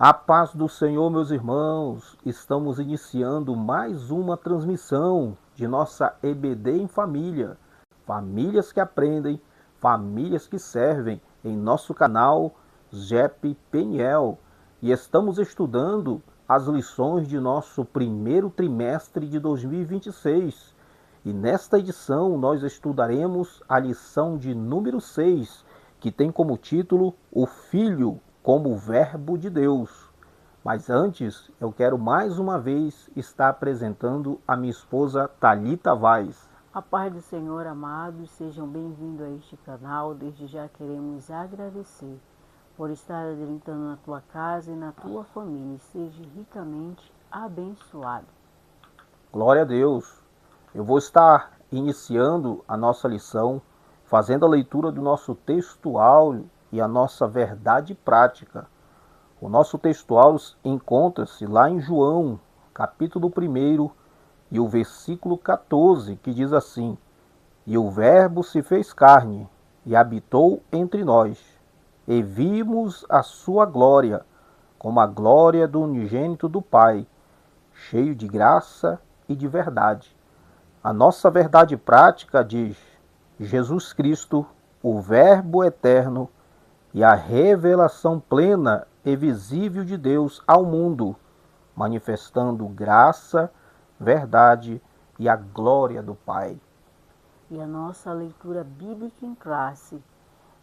A paz do Senhor, meus irmãos, estamos iniciando mais uma transmissão de nossa EBD em Família. Famílias que aprendem, famílias que servem, em nosso canal JEP Peniel. E estamos estudando as lições de nosso primeiro trimestre de 2026. E nesta edição nós estudaremos a lição de número 6, que tem como título O Filho como Verbo de Deus. Mas antes, eu quero mais uma vez estar apresentando a minha esposa Thalita Vaz. A paz do Senhor, amados, sejam bem-vindos a este canal. Desde já queremos agradecer por estar adentrando na tua casa e na tua família. Seja ricamente abençoado. Glória a Deus. Eu vou estar iniciando a nossa lição, fazendo a leitura do nosso textual e a nossa verdade prática. O nosso textual encontra-se lá em João, capítulo 1, e o versículo 14, que diz assim: E o Verbo se fez carne e habitou entre nós, e vimos a sua glória, como a glória do unigênito do Pai, cheio de graça e de verdade. A nossa verdade prática diz: Jesus Cristo, o Verbo eterno e a revelação plena e visível de Deus ao mundo, manifestando graça, verdade e a glória do Pai. E a nossa leitura bíblica em classe,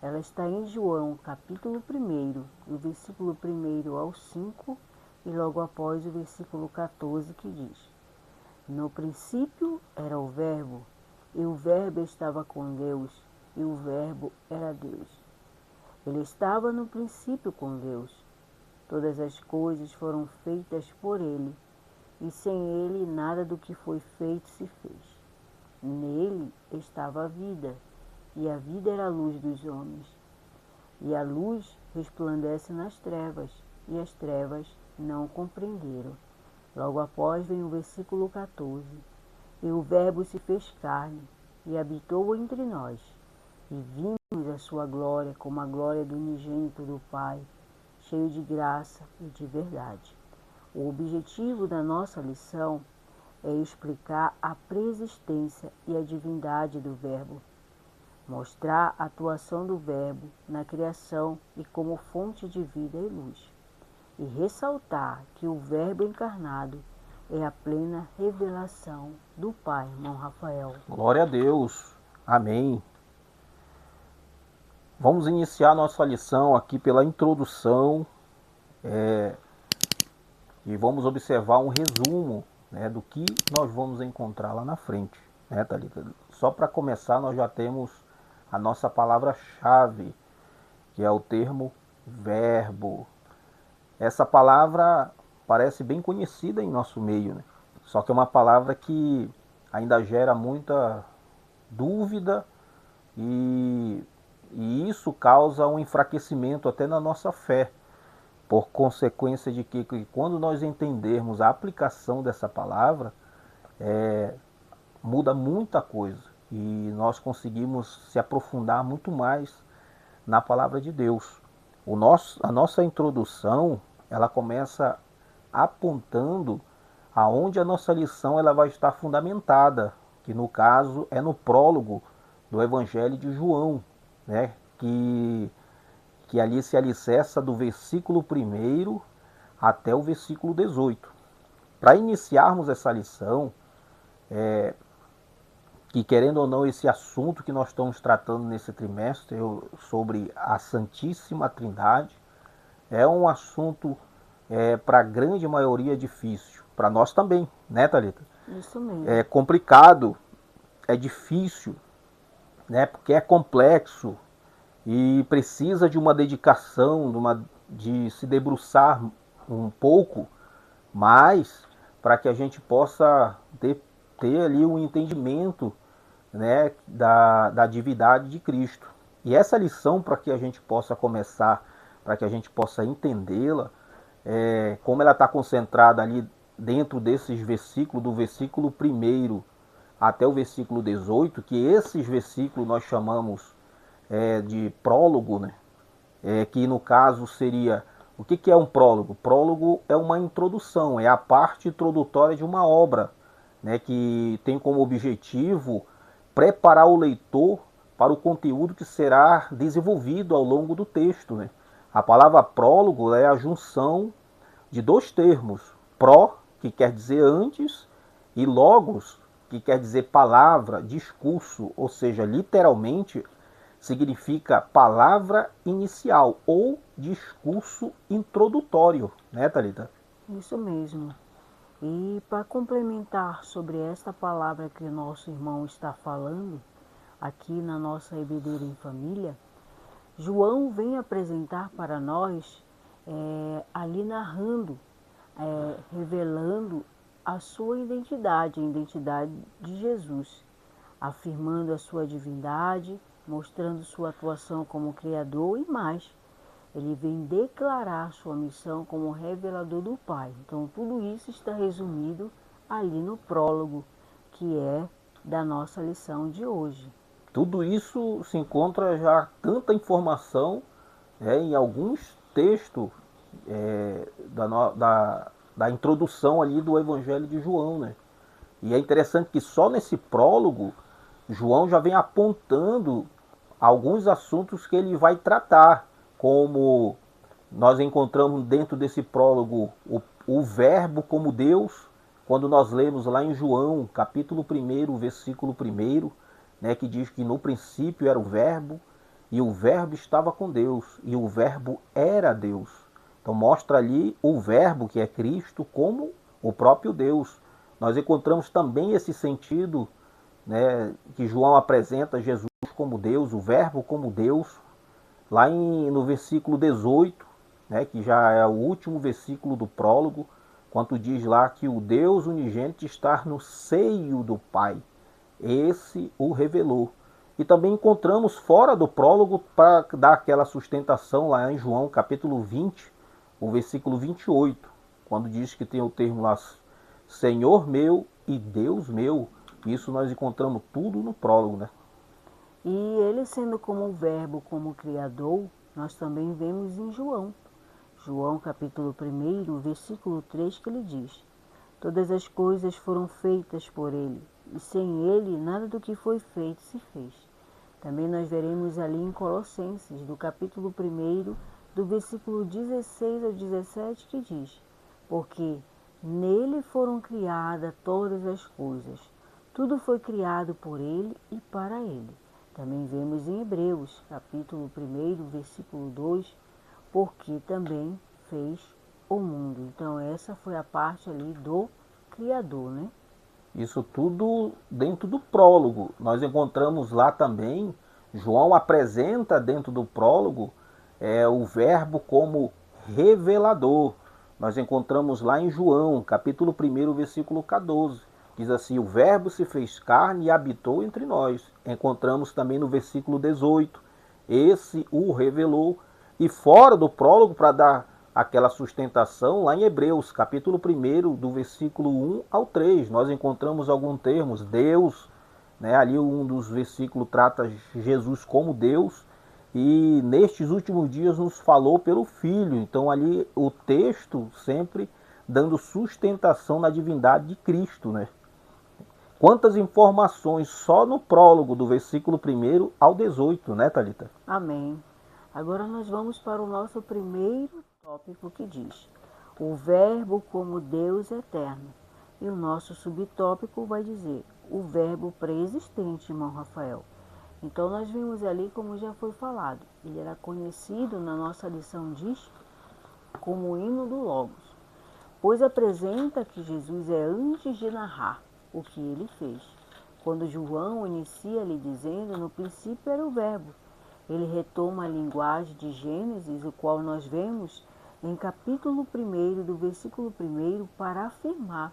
ela está em João, capítulo 1, do versículo 1 ao 5, e logo após o versículo 14, que diz: No princípio era o Verbo, e o Verbo estava com Deus, e o Verbo era Deus. Ele estava no princípio com Deus. Todas as coisas foram feitas por ele, e sem ele nada do que foi feito se fez. Nele estava a vida, e a vida era a luz dos homens. E a luz resplandece nas trevas, e as trevas não compreenderam. Logo após vem o versículo 14. E o Verbo se fez carne, e habitou entre nós, e vimos a sua glória como a glória do unigênito do Pai, cheio de graça e de verdade. O objetivo da nossa lição é explicar a preexistência e a divindade do Verbo, mostrar a atuação do Verbo na criação e como fonte de vida e luz, e ressaltar que o Verbo encarnado é a plena revelação do Pai, irmão Rafael. Glória a Deus. Amém. Vamos iniciar nossa lição aqui pela introdução e vamos observar um resumo, do que nós vamos encontrar lá na frente, Thalita? Só para começar, nós já temos a nossa palavra-chave, que é o termo verbo. Essa palavra parece bem conhecida em nosso meio, né? Só que é uma palavra que ainda gera muita dúvida e isso causa um enfraquecimento até na nossa fé, por consequência de que quando nós entendermos a aplicação dessa palavra, muda muita coisa e nós conseguimos se aprofundar muito mais na palavra de Deus. A nossa introdução, ela começa apontando aonde a nossa lição ela vai estar fundamentada, que no caso é no prólogo do Evangelho de João, que ali se alicerça do versículo 1 até o versículo 18. Para iniciarmos essa lição, que querendo ou não esse assunto que nós estamos tratando nesse trimestre sobre a Santíssima Trindade, é um assunto para a grande maioria difícil. Para nós também, né, Thalita? Isso mesmo. É complicado, é difícil, porque é complexo e precisa de uma dedicação, de se debruçar um pouco mais para que a gente possa ter ali um entendimento, da divindade de Cristo. E essa lição, para que a gente possa começar, para que a gente possa entendê-la, como ela está concentrada ali dentro desses versículos, do versículo 1 até o versículo 18, que esses versículos nós chamamos de prólogo, que no caso seria O que é um prólogo? Prólogo é uma introdução, é a parte introdutória de uma obra, né, que tem como objetivo preparar o leitor para o conteúdo que será desenvolvido ao longo do texto, né? A palavra prólogo é a junção de dois termos, pró, que quer dizer antes, e logos, que quer dizer palavra, discurso, ou seja, literalmente significa palavra inicial ou discurso introdutório, né, Thalita? Isso mesmo. E para complementar sobre esta palavra que o nosso irmão está falando, aqui na nossa Bebedeira em Família, João vem apresentar para nós, ali narrando, revelando a sua identidade, a identidade de Jesus, afirmando a sua divindade, mostrando sua atuação como Criador e mais. Ele vem declarar sua missão como revelador do Pai. Então, tudo isso está resumido ali no prólogo, que é da nossa lição de hoje. Tudo isso se encontra já tanta informação, né, em alguns textos da introdução ali do Evangelho de João, né? E é interessante que só nesse prólogo João já vem apontando alguns assuntos que ele vai tratar, como nós encontramos dentro desse prólogo o verbo como Deus, quando nós lemos lá em João, capítulo 1, versículo 1, né, que diz que no princípio era o verbo, e o verbo estava com Deus, e o verbo era Deus. Então mostra ali o verbo, que é Cristo, como o próprio Deus. Nós encontramos também esse sentido, né, que João apresenta Jesus como Deus, o verbo como Deus, lá no versículo 18, né, que já é o último versículo do prólogo, quando diz lá que o Deus unigênito está no seio do Pai. Esse o revelou. E também encontramos fora do prólogo, para dar aquela sustentação lá em João capítulo 20, o versículo 28, quando diz que tem o termo lá, Senhor meu e Deus meu. Isso nós encontramos tudo no prólogo, né? E ele sendo como o verbo, como criador, nós também vemos em João. João capítulo 1, versículo 3, que ele diz: Todas as coisas foram feitas por ele, e sem ele nada do que foi feito se fez. Também nós veremos ali em Colossenses, do capítulo 1, do versículo 16 ao 17, que diz: Porque nele foram criadas todas as coisas. Tudo foi criado por ele e para ele. Também vemos em Hebreus, capítulo 1, versículo 2, porque também fez o mundo. Então essa foi a parte ali do Criador, né? Isso tudo dentro do prólogo. Nós encontramos lá também, João apresenta dentro do prólogo o verbo como revelador. Nós encontramos lá em João, capítulo 1, versículo 14. Diz assim, o verbo se fez carne e habitou entre nós. Encontramos também no versículo 18, esse o revelou. E fora do prólogo, para dar aquela sustentação, lá em Hebreus, capítulo 1, do versículo 1 ao 3, nós encontramos alguns termos, Deus, né, ali um dos versículos trata Jesus como Deus, e nestes últimos dias nos falou pelo Filho. Então ali o texto sempre dando sustentação na divindade de Cristo, né? Quantas informações só no prólogo do versículo 1 ao 18, né, Thalita? Amém. Agora nós vamos para o nosso primeiro tópico, que diz: o verbo como Deus eterno. E o nosso subtópico vai dizer: o verbo pré-existente, irmão Rafael. Então nós vimos ali, como já foi falado, ele era conhecido na nossa lição diz como o hino do Logos, pois apresenta que Jesus é antes de narrar o que ele fez. Quando João inicia lhe dizendo, no princípio era o verbo, ele retoma a linguagem de Gênesis, o qual nós vemos em capítulo 1 do versículo 1, para afirmar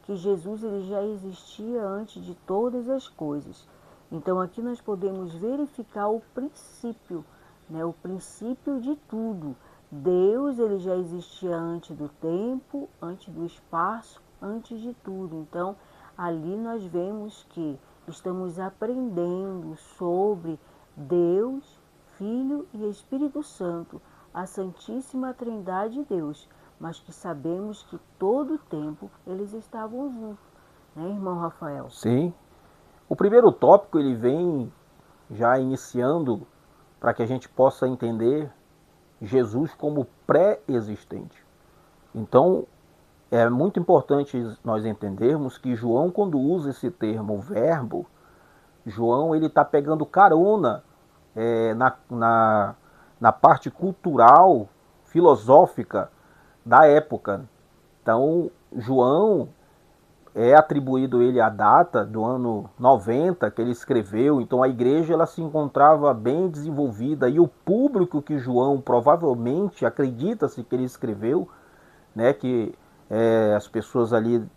que Jesus ele já existia antes de todas as coisas. Então aqui nós podemos verificar o princípio, né, o princípio de tudo. Deus ele já existia antes do tempo, antes do espaço, antes de tudo. Então ali nós vemos que estamos aprendendo sobre Deus, Filho e Espírito Santo, a Santíssima Trindade de Deus, mas que sabemos que todo o tempo eles estavam juntos, né, irmão Rafael? Sim. O primeiro tópico ele vem já iniciando para que a gente possa entender Jesus como pré-existente. Então, é muito importante nós entendermos que João, quando usa esse termo verbo, João ele está pegando carona na parte cultural, filosófica da época. Então, João é atribuído ele a data do ano 90 que ele escreveu, então a igreja ela se encontrava bem desenvolvida e o público que João provavelmente acredita-se que ele escreveu, né, que as pessoas ali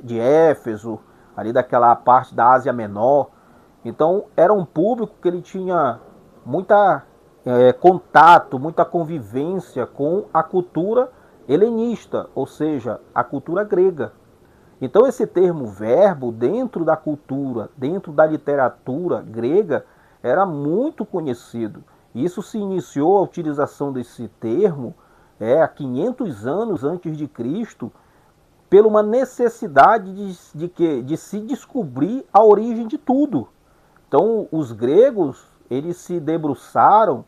de Éfeso, ali daquela parte da Ásia Menor, então era um público que ele tinha muita contato, muita convivência com a cultura helenista, ou seja, a cultura grega. Então esse termo verbo, dentro da cultura, dentro da literatura grega, era muito conhecido. Isso se iniciou a utilização desse termo há 500 anos antes de Cristo, pela uma necessidade de se descobrir a origem de tudo. Então os gregos eles se debruçaram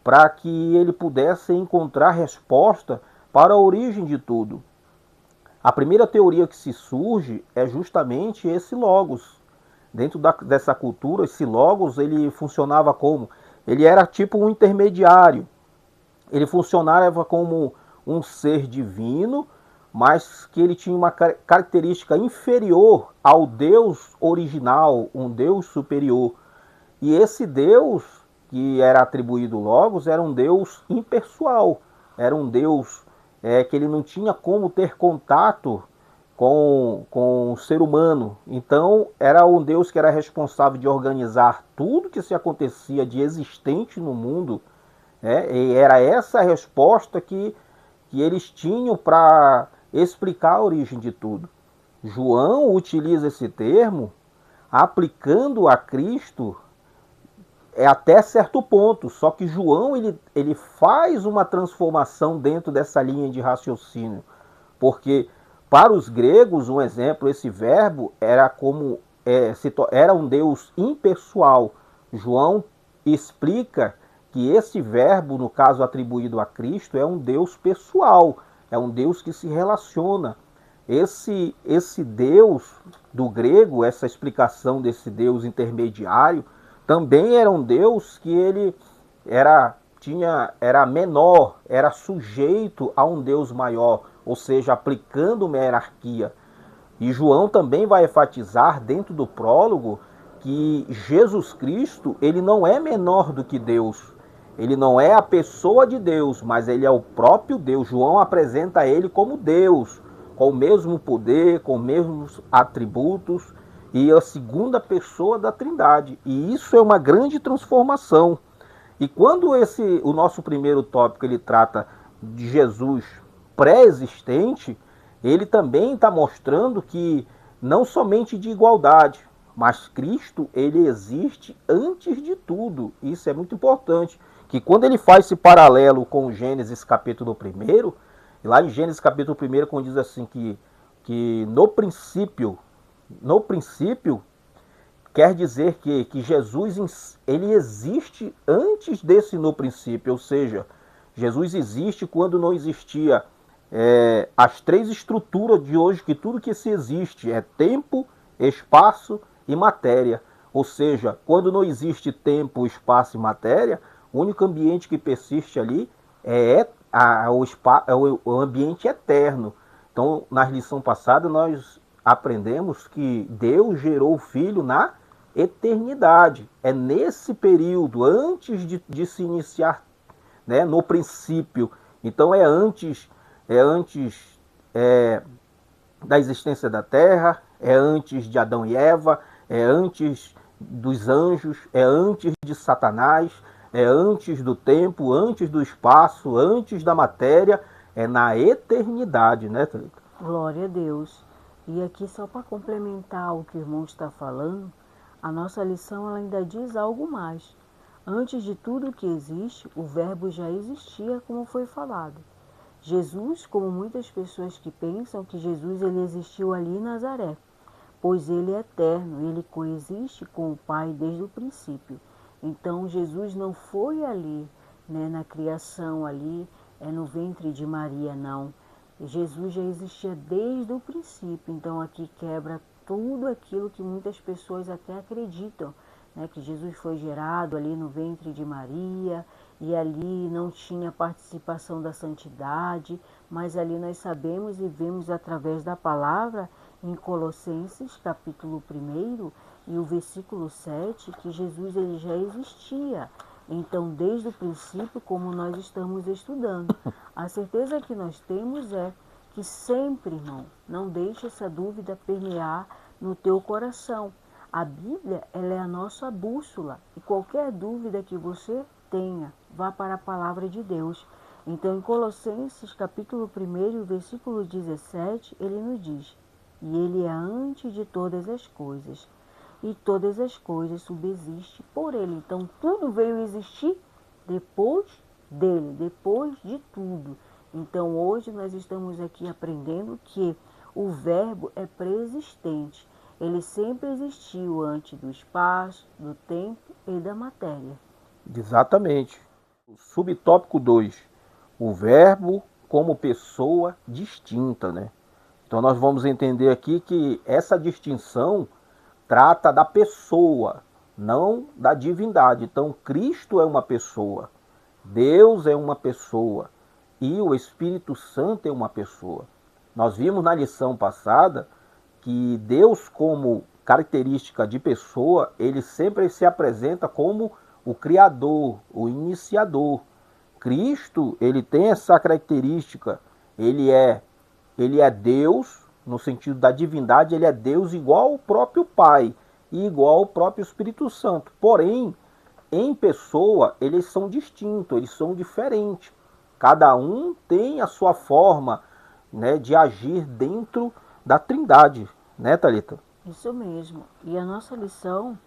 para que ele pudesse encontrar resposta para a origem de tudo. A primeira teoria que se surge é justamente esse logos. Dentro dessa cultura, esse logos ele funcionava como? Ele era tipo um intermediário. Ele funcionava como um ser divino, mas que ele tinha uma característica inferior ao Deus original, um Deus superior. E esse Deus que era atribuído Logos era um Deus impessoal, era um Deus que ele não tinha como ter contato com o ser humano. Então era um Deus que era responsável de organizar tudo que se acontecia de existente no mundo, e era essa a resposta que eles tinham para explicar a origem de tudo. João utiliza esse termo aplicando a Cristo até certo ponto, só que João ele faz uma transformação dentro dessa linha de raciocínio, porque para os gregos, um exemplo, esse verbo era como era um Deus impessoal. João explica que esse verbo, no caso atribuído a Cristo, é um Deus pessoal, é um Deus que se relaciona. Esse Deus do grego, essa explicação desse Deus intermediário, também era um Deus que ele era menor, era sujeito a um Deus maior, ou seja, aplicando uma hierarquia. E João também vai enfatizar dentro do prólogo que Jesus Cristo, ele não é menor do que Deus. Ele não é a pessoa de Deus, mas ele é o próprio Deus. João apresenta ele como Deus, com o mesmo poder, com os mesmos atributos, e a segunda pessoa da Trindade. E isso é uma grande transformação. E quando o nosso primeiro tópico ele trata de Jesus pré-existente, ele também está mostrando que não somente de igualdade, mas Cristo ele existe antes de tudo. Isso é muito importante. Que quando ele faz esse paralelo com Gênesis capítulo 1, lá em Gênesis capítulo 1, quando diz assim que no princípio, quer dizer que Jesus ele existe antes desse no princípio, ou seja, Jesus existe quando não existia as três estruturas de hoje, que tudo que se existe é tempo, espaço e matéria. Ou seja, quando não existe tempo, espaço e matéria, o único ambiente que persiste ali é o ambiente eterno. Então, na lição passada, nós aprendemos que Deus gerou o Filho na eternidade. É nesse período, antes de se iniciar, né, no princípio. Então, é antes da existência da terra, é antes de Adão e Eva, é antes dos anjos, é antes de Satanás, é antes do tempo, antes do espaço, antes da matéria, é na eternidade, né, Thalita? Glória a Deus. E aqui, só para complementar o que o irmão está falando, a nossa lição ela ainda diz algo mais. Antes de tudo que existe, o Verbo já existia, como foi falado. Jesus, como muitas pessoas que pensam que Jesus ele existiu ali em Nazaré, pois ele é eterno, ele coexiste com o Pai desde o princípio. Então Jesus não foi ali, né, na criação ali, no ventre de Maria, não. Jesus já existia desde o princípio, então aqui quebra tudo aquilo que muitas pessoas até acreditam, né, que Jesus foi gerado ali no ventre de Maria e ali não tinha participação da santidade, mas ali nós sabemos e vemos através da palavra em Colossenses capítulo 1 e o versículo 7 que Jesus ele já existia. Então, desde o princípio, como nós estamos estudando, a certeza que nós temos é que sempre, irmão, não deixe essa dúvida permear no teu coração. A Bíblia, ela é a nossa bússola e qualquer dúvida que você tenha, vá para a palavra de Deus. Então, em Colossenses, capítulo 1, versículo 17, ele nos diz: e ele é antes de todas as coisas, e todas as coisas subsistem por ele. Então, tudo veio existir depois dele, depois de tudo. Então, hoje nós estamos aqui aprendendo que o Verbo é preexistente. Ele sempre existiu antes do espaço, do tempo e da matéria. Exatamente. Subtópico 2. O verbo como pessoa distinta, né? Então nós vamos entender aqui que essa distinção trata da pessoa, não da divindade. Então Cristo é uma pessoa, Deus é uma pessoa e o Espírito Santo é uma pessoa. Nós vimos na lição passada que Deus, como característica de pessoa, ele sempre se apresenta como o Criador, o iniciador. Cristo, ele tem essa característica, ele é Deus, no sentido da divindade, ele é Deus igual ao próprio Pai e igual ao próprio Espírito Santo. Porém, em pessoa, eles são distintos, eles são diferentes. Cada um tem a sua forma, né, de agir dentro da Trindade, né, Thalita? Isso mesmo. E a nossa lição,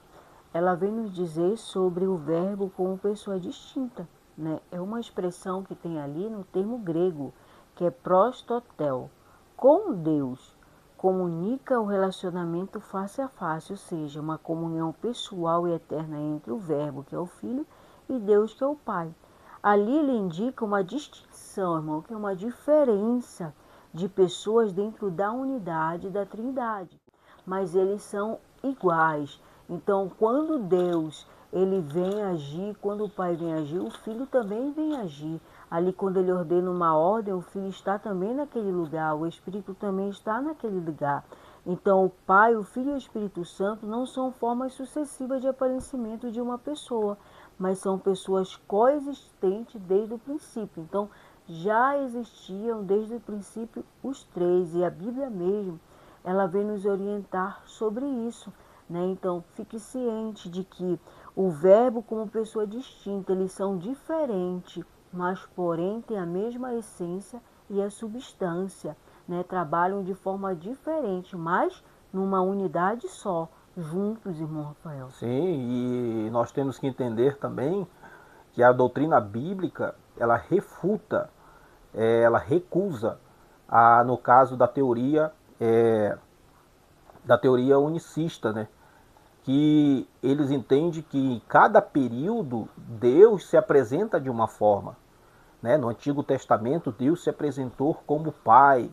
ela vem nos dizer sobre o verbo como pessoa distinta, né? É uma expressão que tem ali no termo grego, que é prostotel. Com Deus, comunica o relacionamento face a face, ou seja, uma comunhão pessoal e eterna entre o verbo, que é o Filho, e Deus, que é o Pai. Ali ele indica uma distinção, irmão, que é uma diferença de pessoas dentro da unidade da Trindade, mas eles são iguais. Então, quando Deus ele vem agir, quando o Pai vem agir, o Filho também vem agir. Ali, quando ele ordena uma ordem, o Filho está também naquele lugar, o Espírito também está naquele lugar. Então, o Pai, o Filho e o Espírito Santo não são formas sucessivas de aparecimento de uma pessoa, mas são pessoas coexistentes desde o princípio. Então, já existiam desde o princípio os três, e a Bíblia mesmo, ela vem nos orientar sobre isso, né? Então, fique ciente de que o verbo como pessoa distinta, eles são diferentes, mas porém têm a mesma essência e a substância, né? Trabalham de forma diferente, mas numa unidade só, juntos, irmão Rafael. Sim, e nós temos que entender também que a doutrina bíblica, ela refuta, ela recusa, no caso da teoria unicista, né? Que eles entendem que em cada período Deus se apresenta de uma forma, né? No Antigo Testamento Deus se apresentou como Pai,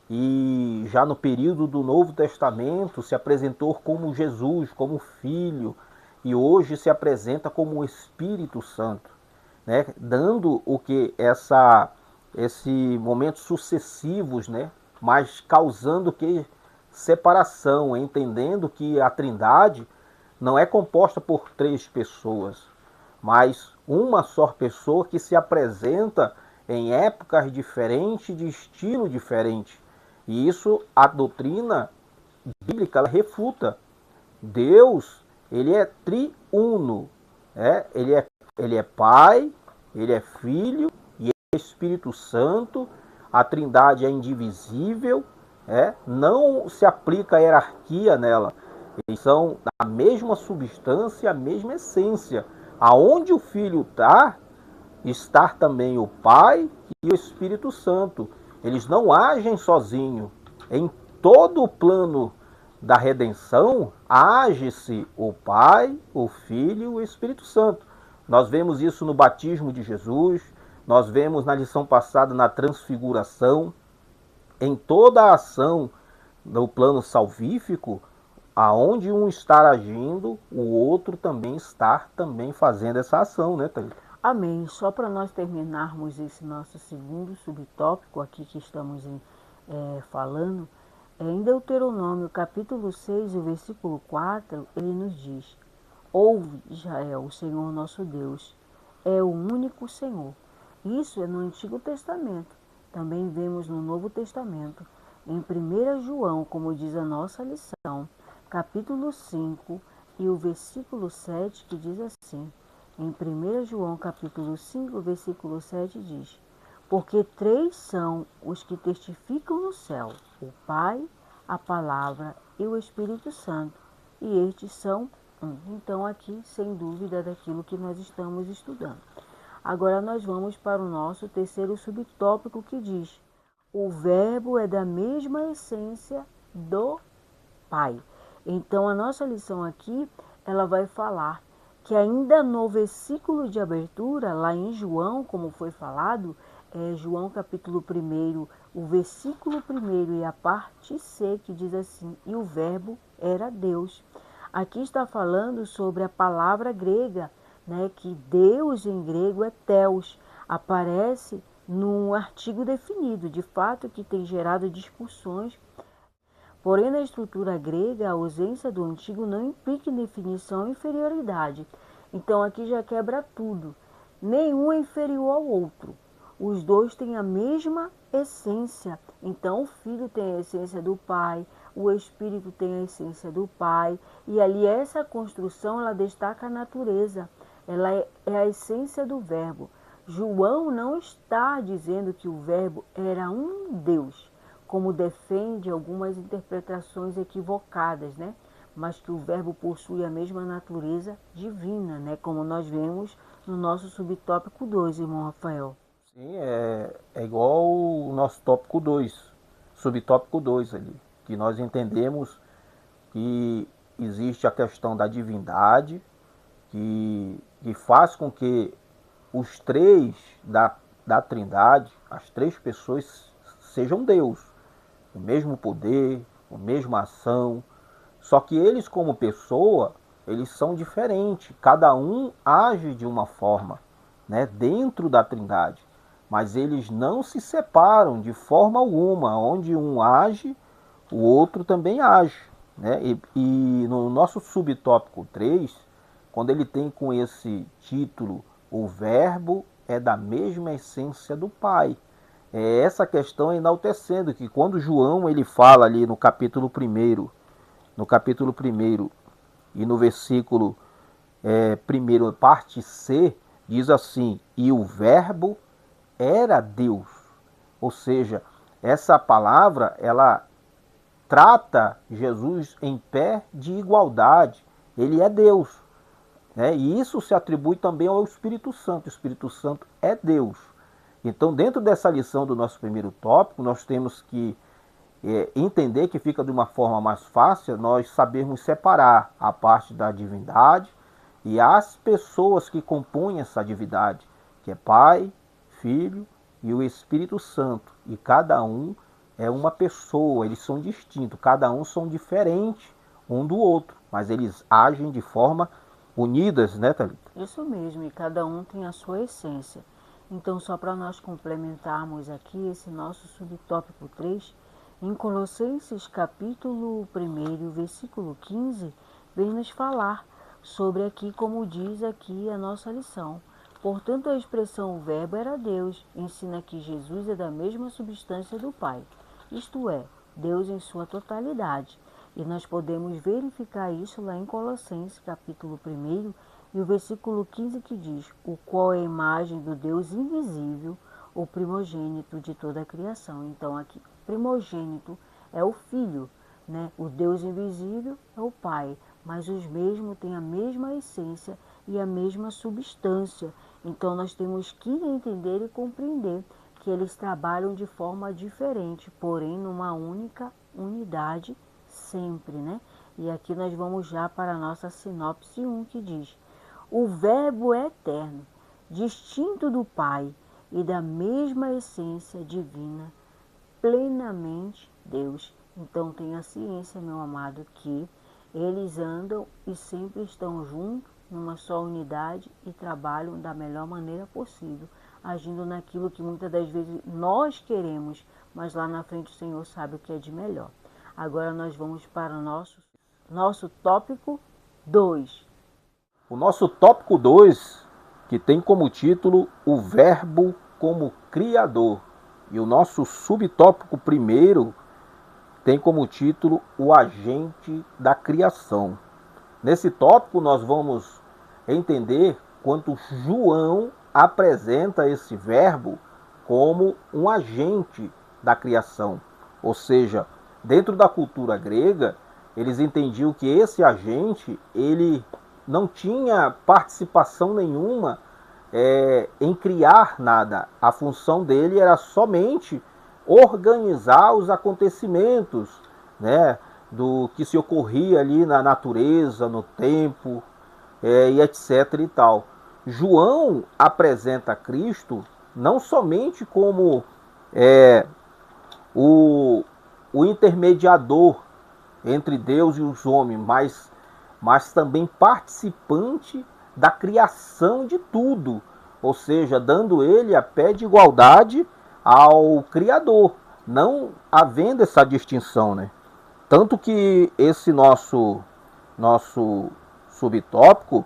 e já no período do Novo Testamento se apresentou como Jesus, como Filho, e hoje se apresenta como o Espírito Santo, né? Dando o que esse momentos sucessivos, né? Mas causando que separação, entendendo que a Trindade não é composta por três pessoas, mas uma só pessoa que se apresenta em épocas diferentes, de estilo diferente. E isso a doutrina bíblica ela refuta. Deus, ele é triuno, ele é Pai, ele é Filho e é Espírito Santo. A Trindade é indivisível, não se aplica a hierarquia nela. Eles são a mesma substância, a mesma essência. Aonde o Filho está, está também o Pai e o Espírito Santo. Eles não agem sozinhos. Em todo o plano da redenção, age-se o Pai, o Filho e o Espírito Santo. Nós vemos isso no batismo de Jesus, nós vemos na lição passada na transfiguração, em toda a ação do plano salvífico, aonde um está agindo, o outro também está também fazendo essa ação, né, Thalita? Amém. Só para nós terminarmos esse nosso segundo subtópico aqui que estamos falando, em Deuteronômio capítulo 6, o versículo 4, ele nos diz: Ouve, Israel, o Senhor nosso Deus é o único Senhor. Isso é no Antigo Testamento. Também vemos no Novo Testamento, em 1 João, como diz a nossa lição, capítulo 5 e o versículo 7, que diz assim: em 1 João capítulo 5, versículo 7 diz: Porque três são os que testificam no céu, o Pai, a Palavra e o Espírito Santo, e estes são um. Então aqui, sem dúvida, daquilo que nós estamos estudando. Agora nós vamos para o nosso terceiro subtópico que diz: o verbo é da mesma essência do Pai. Então a nossa lição aqui, ela vai falar que ainda no versículo de abertura, lá em João, como foi falado, João capítulo 1, o versículo 1 e a parte C, que diz assim: e o verbo era Deus. Aqui está falando sobre a palavra grega, né, que Deus em grego é Theos, aparece num artigo definido, de fato que tem gerado discussões. Porém, na estrutura grega, a ausência do antigo não implica em definição ou inferioridade. Então, aqui já quebra tudo. Nenhum é inferior ao outro. Os dois têm a mesma essência. Então, o Filho tem a essência do Pai, o Espírito tem a essência do Pai. E ali, essa construção, ela destaca a natureza. Ela é a essência do Verbo. João não está dizendo que o Verbo era um Deus, como defende algumas interpretações equivocadas, né? Mas que o verbo possui a mesma natureza divina, né? Como nós vemos no nosso subtópico 2, irmão Rafael. Sim, é igual o nosso tópico 2, subtópico 2 ali, que nós entendemos que existe a questão da divindade, que faz com que os três da Trindade, as três pessoas, sejam Deus. O mesmo poder, a mesma ação, só que eles como pessoa, eles são diferentes, cada um age de uma forma, né, dentro da Trindade, mas eles não se separam de forma alguma, onde um age, o outro também age, né? E no nosso subtópico 3, quando ele tem com esse título, o verbo é da mesma essência do Pai, é essa questão enaltecendo que quando João ele fala ali no capítulo 1 e no versículo 1, parte C, diz assim: e o verbo era Deus. Ou seja, essa palavra ela trata Jesus em pé de igualdade. Ele é Deus, né? E isso se atribui também ao Espírito Santo. O Espírito Santo é Deus. Então, dentro dessa lição do nosso primeiro tópico, nós temos que entender que fica de uma forma mais fácil nós sabermos separar a parte da divindade e as pessoas que compõem essa divindade, que é Pai, Filho e o Espírito Santo. E cada um é uma pessoa, eles são distintos, cada um são diferentes um do outro, mas eles agem de forma unidas, né, Thalita? Isso mesmo, e cada um tem a sua essência. Então, só para nós complementarmos aqui esse nosso subtópico 3, em Colossenses capítulo 1, versículo 15, vem nos falar sobre aqui, como diz aqui a nossa lição. Portanto, a expressão o verbo era Deus, ensina que Jesus é da mesma substância do Pai, isto é, Deus em sua totalidade. E nós podemos verificar isso lá em Colossenses capítulo 1, e o versículo 15 que diz: o qual é a imagem do Deus invisível, o primogênito de toda a criação. Então aqui, primogênito é o Filho, né? O Deus invisível é o Pai, mas os mesmos têm a mesma essência e a mesma substância. Então nós temos que entender e compreender que eles trabalham de forma diferente, porém numa única unidade sempre, né? E aqui nós vamos já para a nossa sinopse 1, que diz: o Verbo é eterno, distinto do Pai e da mesma essência divina, plenamente Deus. Então tenha ciência, meu amado, que eles andam e sempre estão juntos, numa só unidade, e trabalham da melhor maneira possível, agindo naquilo que muitas das vezes nós queremos, mas lá na frente o Senhor sabe o que é de melhor. Agora nós vamos para o nosso tópico 2. O nosso tópico 2, que tem como título o Verbo como Criador. E o nosso subtópico 1 tem como título o Agente da Criação. Nesse tópico nós vamos entender quanto João apresenta esse verbo como um agente da criação. Ou seja, dentro da cultura grega, eles entendiam que esse agente, ele não tinha participação nenhuma em criar nada. A função dele era somente organizar os acontecimentos, né, do que se ocorria ali na natureza, no tempo, e etc. e tal. João apresenta Cristo não somente como o intermediador entre Deus e os homens, mas também participante da criação de tudo, ou seja, dando ele a pé de igualdade ao Criador, não havendo essa distinção, né? Tanto que esse nosso subtópico,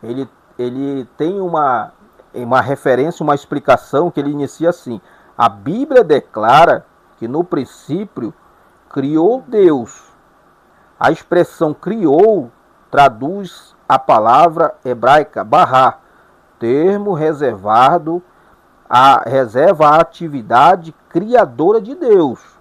ele tem uma referência, uma explicação que ele inicia assim: a Bíblia declara que no princípio criou Deus. A expressão criou traduz a palavra hebraica bará, termo reserva a atividade criadora de Deus.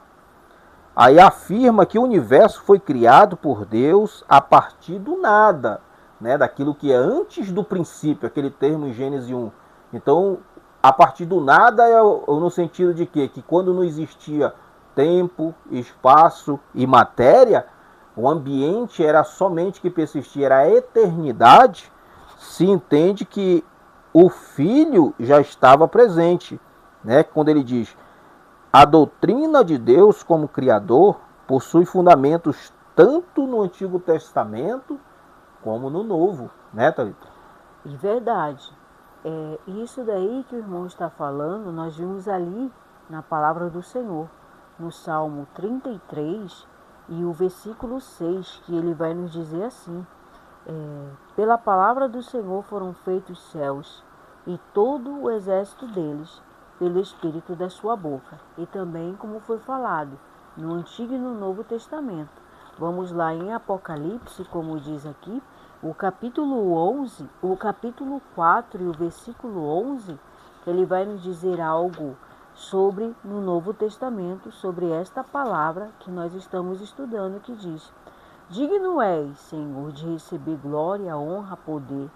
Aí afirma que o universo foi criado por Deus a partir do nada, né, daquilo que é antes do princípio, aquele termo em Gênesis 1. Então, a partir do nada é no sentido de quê? Que quando não existia tempo, espaço e matéria, o ambiente era somente que persistia, era a eternidade, se entende que o Filho já estava presente, né? Quando ele diz: a doutrina de Deus como Criador possui fundamentos tanto no Antigo Testamento como no Novo, né, Thalita? De verdade. Isso daí que o irmão está falando, nós vimos ali na palavra do Senhor, no Salmo 33 e o versículo 6, que ele vai nos dizer assim: pela palavra do Senhor foram feitos os céus e todo o exército deles, pelo Espírito da sua boca. E também, como foi falado no Antigo e no Novo Testamento. Vamos lá em Apocalipse, como diz aqui, o capítulo 11, o capítulo 4 e o versículo 11, ele vai nos dizer algo sobre, no Novo Testamento, sobre esta palavra que nós estamos estudando, que diz: digno és, Senhor, de receber glória, honra, poder,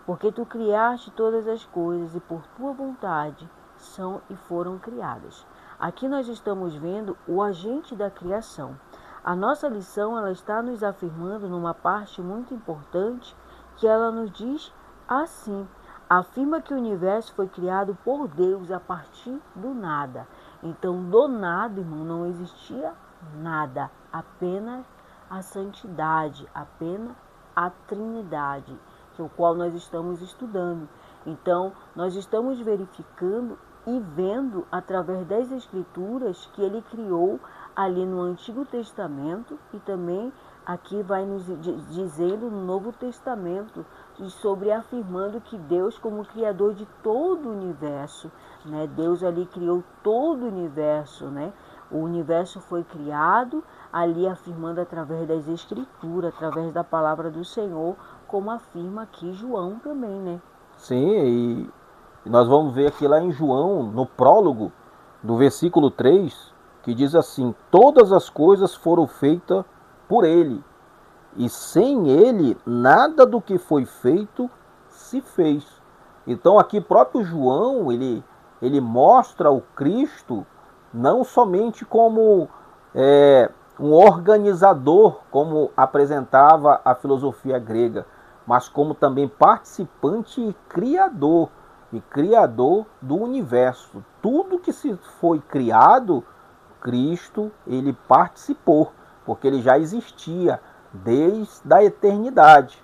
porque tu criaste todas as coisas e por tua vontade são e foram criadas. Aqui nós estamos vendo o agente da criação. A nossa lição, ela está nos afirmando numa parte muito importante, que ela nos diz assim: afirma que o universo foi criado por Deus a partir do nada. Então, do nada, irmão, não existia nada, apenas a santidade, apenas a Trindade, que é o qual nós estamos estudando. Então, nós estamos verificando e vendo através das Escrituras que ele criou ali no Antigo Testamento, e também aqui vai nos dizendo no Novo Testamento, sobre afirmando que Deus, como Criador de todo o universo, né? Deus ali criou todo o universo, né? O universo foi criado ali, afirmando através das Escrituras, através da palavra do Senhor, como afirma aqui João também, né? Sim, e nós vamos ver aqui lá em João, no prólogo do versículo 3, que diz assim: todas as coisas foram feitas por ele, e sem ele nada do que foi feito se fez. Então aqui próprio João, ele mostra o Cristo não somente como um organizador, como apresentava a filosofia grega, mas como também participante e criador do universo. Tudo que se foi criado, Cristo, ele participou, porque ele já existia desde a eternidade.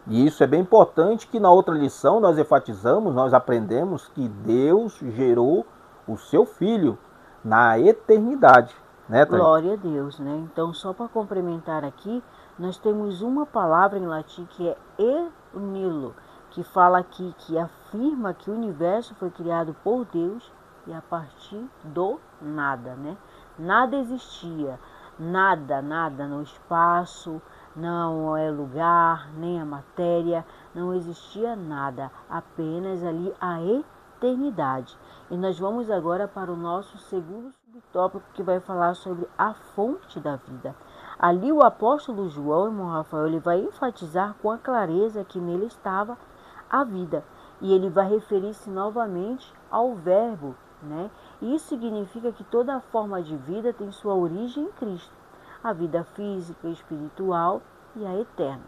E isso é bem importante, que na outra lição nós enfatizamos, nós aprendemos que Deus gerou o seu Filho na eternidade, né, Tânia? Glória a Deus, né? Então, só para complementar aqui, nós temos uma palavra em latim que é nihilo, que fala aqui, que afirma que o universo foi criado por Deus e a partir do nada, né? Nada existia, nada no espaço, não é lugar, nem a matéria, não existia nada, apenas ali a eternidade. E nós vamos agora para o nosso segundo subtópico, que vai falar sobre a fonte da vida. Ali o apóstolo João, irmão Rafael, ele vai enfatizar com a clareza que nele estava a vida. E ele vai referir-se novamente ao verbo, né? Isso significa que toda forma de vida tem sua origem em Cristo. A vida física, espiritual e a eterna.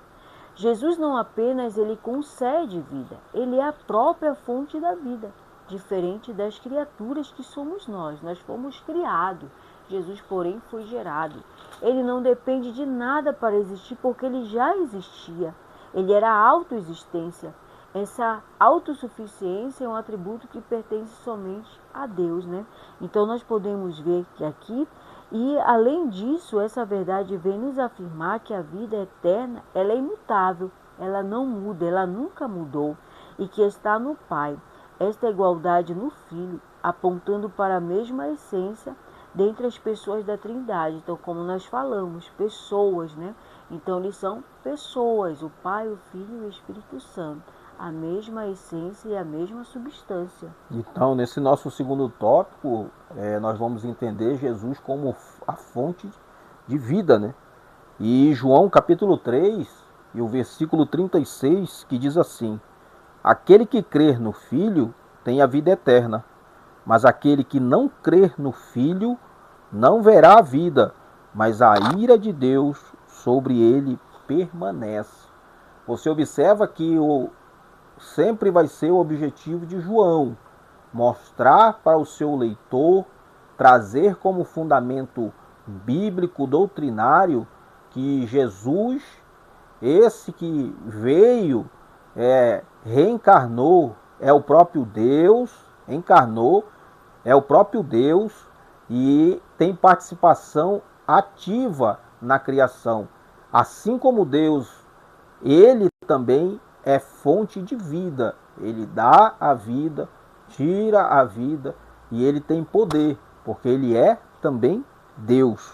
Jesus não apenas ele concede vida, ele é a própria fonte da vida, diferente das criaturas que somos nós. Nós fomos criados, Jesus, porém, foi gerado. Ele não depende de nada para existir, porque ele já existia. Ele era a autoexistência. Essa autossuficiência é um atributo que pertence somente a Deus, né? Então nós podemos ver que aqui, e além disso, essa verdade vem nos afirmar que a vida eterna, ela é imutável, ela não muda, ela nunca mudou, e que está no Pai. Esta igualdade no Filho, apontando para a mesma essência dentre as pessoas da Trindade. Então, como nós falamos, pessoas, né? Então, eles são pessoas, o Pai, o Filho e o Espírito Santo. A mesma essência e a mesma substância. Então, nesse nosso segundo tópico, nós vamos entender Jesus como a fonte de vida, né? E João capítulo 3 e o versículo 36, que diz assim: aquele que crer no Filho tem a vida eterna, mas aquele que não crer no Filho não verá a vida, mas a ira de Deus sobre ele permanece. Você observa que sempre vai ser o objetivo de João, mostrar para o seu leitor, trazer como fundamento bíblico, doutrinário, que Jesus, esse que veio, reencarnou, é o próprio Deus, encarnou, é o próprio Deus e tem participação ativa na criação. Assim como Deus, ele também é fonte de vida. Ele dá a vida, tira a vida e ele tem poder, porque ele é também Deus.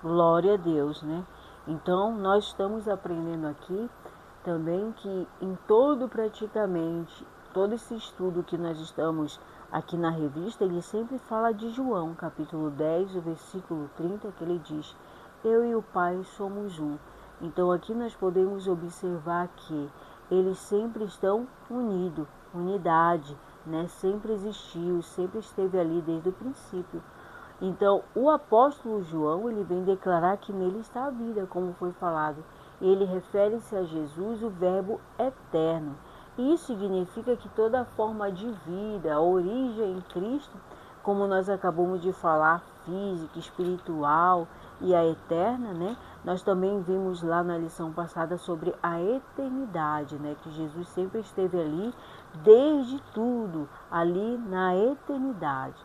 Glória a Deus, né? Então, nós estamos aprendendo aqui também que em praticamente, todo esse estudo que nós estamos aqui na revista, ele sempre fala de João, capítulo 10, o versículo 30, que ele diz: eu e o Pai somos um. Então, aqui nós podemos observar que eles sempre estão unidos, unidade, né? Sempre existiu, sempre esteve ali desde o princípio. Então, o apóstolo João, ele vem declarar que nele está a vida, como foi falado. Ele refere-se a Jesus, o verbo eterno. Isso significa que toda forma de vida, a origem em Cristo, como nós acabamos de falar, física, espiritual e a eterna, né? Nós também vimos lá na lição passada sobre a eternidade, né? Que Jesus sempre esteve ali, desde tudo, ali na eternidade.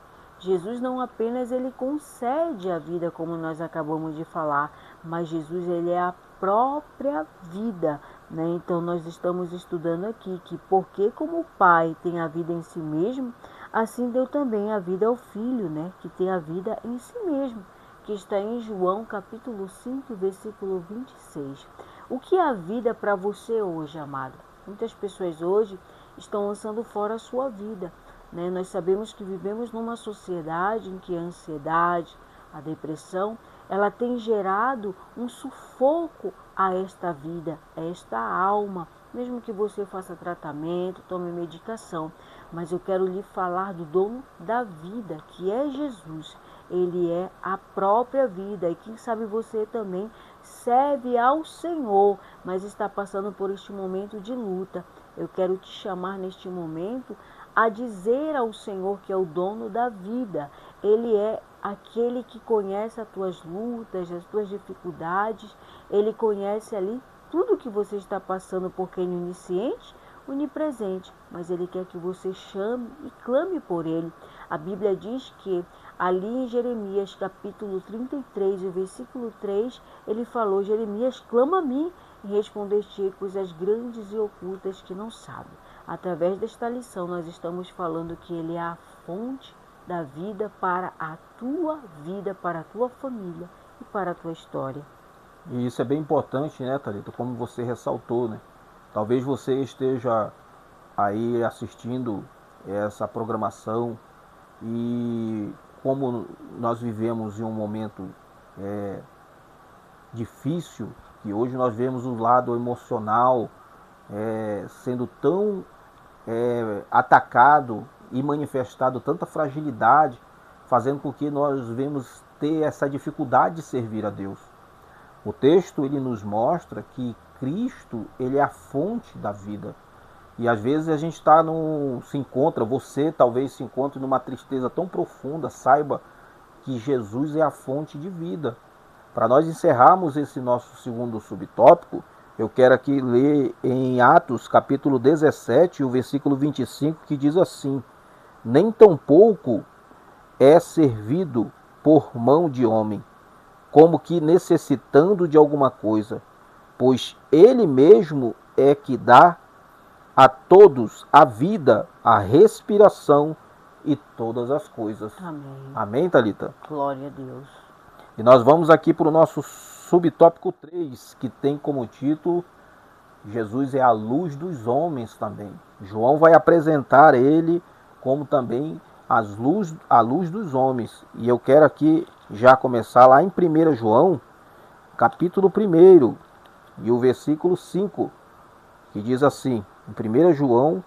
Jesus não apenas ele concede a vida, como nós acabamos de falar, mas Jesus ele é a própria vida, né? Então nós estamos estudando aqui que porque como o Pai tem a vida em si mesmo, assim deu também a vida ao Filho, né? Que tem a vida em si mesmo, que está em João capítulo 5, versículo 26. O que é a vida para você hoje, amado? Muitas pessoas hoje estão lançando fora a sua vida, né? Nós sabemos que vivemos numa sociedade em que a ansiedade, a depressão, ela tem gerado um sufoco a esta vida, a esta alma, mesmo que você faça tratamento, tome medicação. Mas eu quero lhe falar do dono da vida, que é Jesus. Ele é a própria vida. E quem sabe você também serve ao Senhor, mas está passando por este momento de luta. Eu quero te chamar neste momento a dizer ao Senhor que é o dono da vida. Ele é aquele que conhece as tuas lutas, as tuas dificuldades. Ele conhece ali tudo que você está passando, porque ele é onisciente, onipresente, mas ele quer que você chame e clame por ele. A Bíblia diz que ali em Jeremias capítulo 33, o versículo 3, ele falou: Jeremias, clama a mim e responder-te coisas grandes e ocultas que não sabe. Através desta lição nós estamos falando que ele é a fonte da vida, para a tua família e para a tua história. E isso é bem importante, né, Thalita? Como você ressaltou, né? Talvez você esteja aí assistindo essa programação e como nós vivemos em um momento difícil, que hoje nós vemos o lado emocional sendo tão atacado e manifestado tanta fragilidade, fazendo com que nós vemos ter essa dificuldade de servir a Deus. O texto ele nos mostra que Cristo ele é a fonte da vida. E às vezes a gente se encontra, você talvez se encontre numa tristeza tão profunda, saiba que Jesus é a fonte de vida. Para nós encerrarmos esse nosso segundo subtópico, eu quero aqui ler em Atos capítulo 17, o versículo 25, que diz assim: nem tampouco é servido por mão de homem, como que necessitando de alguma coisa, pois ele mesmo é que dá a todos a vida, a respiração e todas as coisas. Amém. Amém, Thalita? Glória a Deus. E nós vamos aqui para o nosso subtópico 3, que tem como título Jesus é a luz dos homens também. João vai apresentar ele como também a luz dos homens. E eu quero aqui já começar lá em 1 João, capítulo 1, e o versículo 5, que diz assim, em 1 João,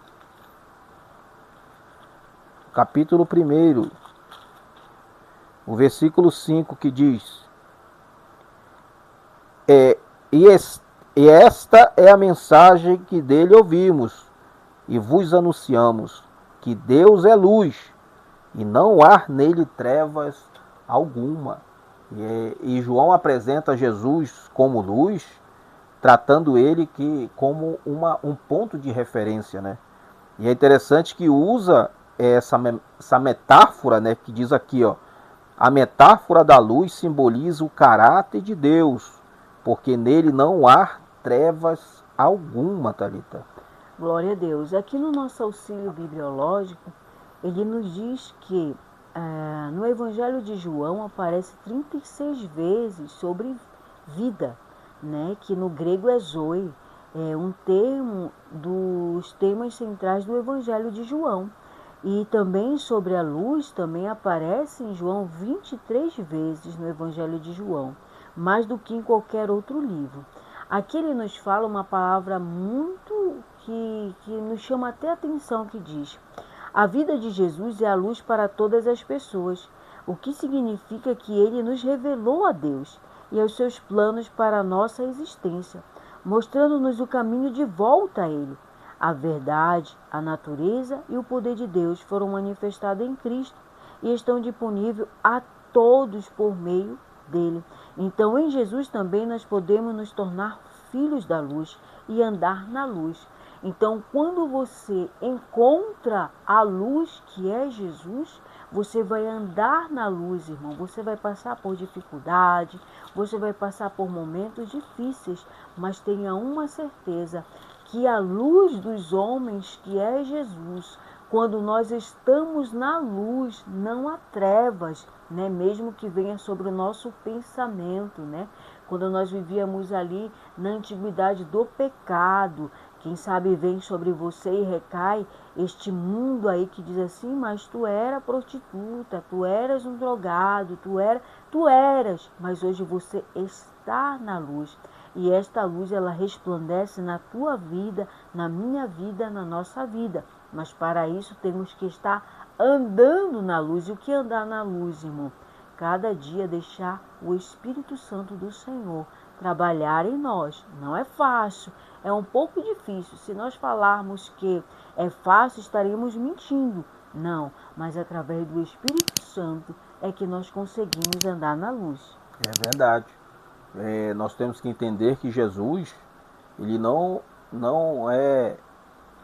capítulo 1, o versículo 5, que diz: e esta é a mensagem que dele ouvimos e vos anunciamos, que Deus é luz e não há nele trevas alguma. E João apresenta Jesus como luz, tratando ele como um ponto de referência, né? E é interessante que usa essa metáfora, né, que diz aqui, ó, a metáfora da luz simboliza o caráter de Deus, porque nele não há trevas alguma, Thalita. Glória a Deus. Aqui no nosso auxílio bibliológico, ele nos diz que no Evangelho de João aparece 36 vezes sobre vida, né? Que no grego é zoe, é um termo dos temas centrais do Evangelho de João. E também sobre a luz, também aparece em João 23 vezes no Evangelho de João, mais do que em qualquer outro livro. Aqui ele nos fala uma palavra muito que nos chama até a atenção, que diz: a vida de Jesus é a luz para todas as pessoas, o que significa que ele nos revelou a Deus e aos seus planos para a nossa existência, mostrando-nos o caminho de volta a ele. A verdade, a natureza e o poder de Deus foram manifestados em Cristo e estão disponíveis a todos por meio dele. Então, em Jesus também nós podemos nos tornar filhos da luz e andar na luz. Então, quando você encontra a luz que é Jesus, você vai andar na luz, irmão. Você vai passar por dificuldade, você vai passar por momentos difíceis, mas tenha uma certeza, que a luz dos homens, que é Jesus, quando nós estamos na luz, não há trevas, né? Mesmo que venha sobre o nosso pensamento, né? Quando nós vivíamos ali na antiguidade do pecado, quem sabe vem sobre você e recai este mundo aí que diz assim: mas tu era prostituta, tu eras um drogado, tu eras, mas hoje você está na luz. E esta luz, ela resplandece na tua vida, na minha vida, na nossa vida. Mas para isso temos que estar andando na luz. E o que é andar na luz, irmão? Cada dia deixar o Espírito Santo do Senhor trabalhar em nós. Não é fácil, é um pouco difícil. Se nós falarmos que é fácil, estaremos mentindo. Não, mas através do Espírito Santo é que nós conseguimos andar na luz. É verdade. Nós temos que entender que Jesus, ele não é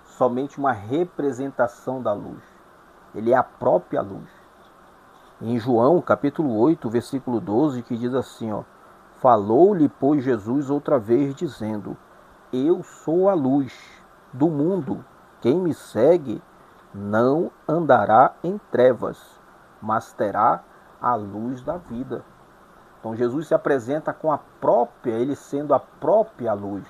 somente uma representação da luz. Ele é a própria luz. Em João, capítulo 8, versículo 12, que diz assim, ó: falou-lhe, pois, Jesus outra vez, dizendo: eu sou a luz do mundo. Quem me segue não andará em trevas, mas terá a luz da vida. Então Jesus se apresenta com a própria, ele sendo a própria luz.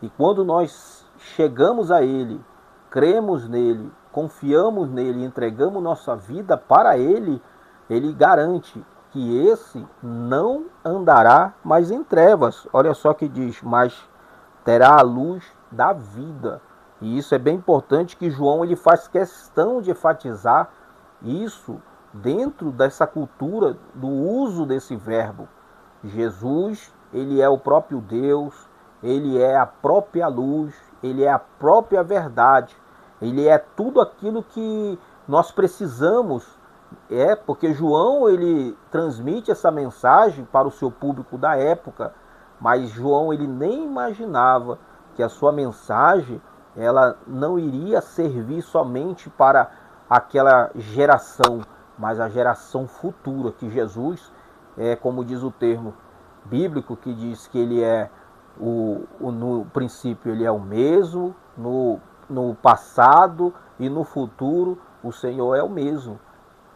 E quando nós chegamos a ele, cremos nele, confiamos nele, entregamos nossa vida para ele, ele garante que esse não andará mais em trevas. Olha só que diz, mas terá a luz da vida. E isso é bem importante, que João ele faz questão de enfatizar isso dentro dessa cultura do uso desse verbo. Jesus, ele é o próprio Deus, ele é a própria luz, ele é a própria verdade, ele é tudo aquilo que nós precisamos. Porque João ele transmite essa mensagem para o seu público da época, mas João ele nem imaginava que a sua mensagem ela não iria servir somente para aquela geração, mas a geração futura, que Jesus como diz o termo bíblico, que diz que ele é no princípio ele é o mesmo, no passado e no futuro o Senhor é o mesmo.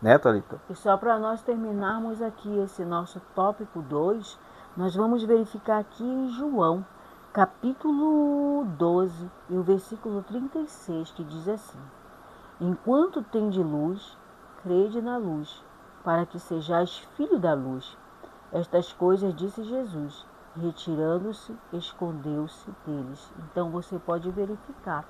Né, Thalita? E só para nós terminarmos aqui esse nosso tópico 2, nós vamos verificar aqui em João, capítulo 12, e o versículo 36, que diz assim: enquanto tendes luz, crede na luz, para que sejais filho da luz. Estas coisas disse Jesus, retirando-se, escondeu-se deles. Então você pode verificar.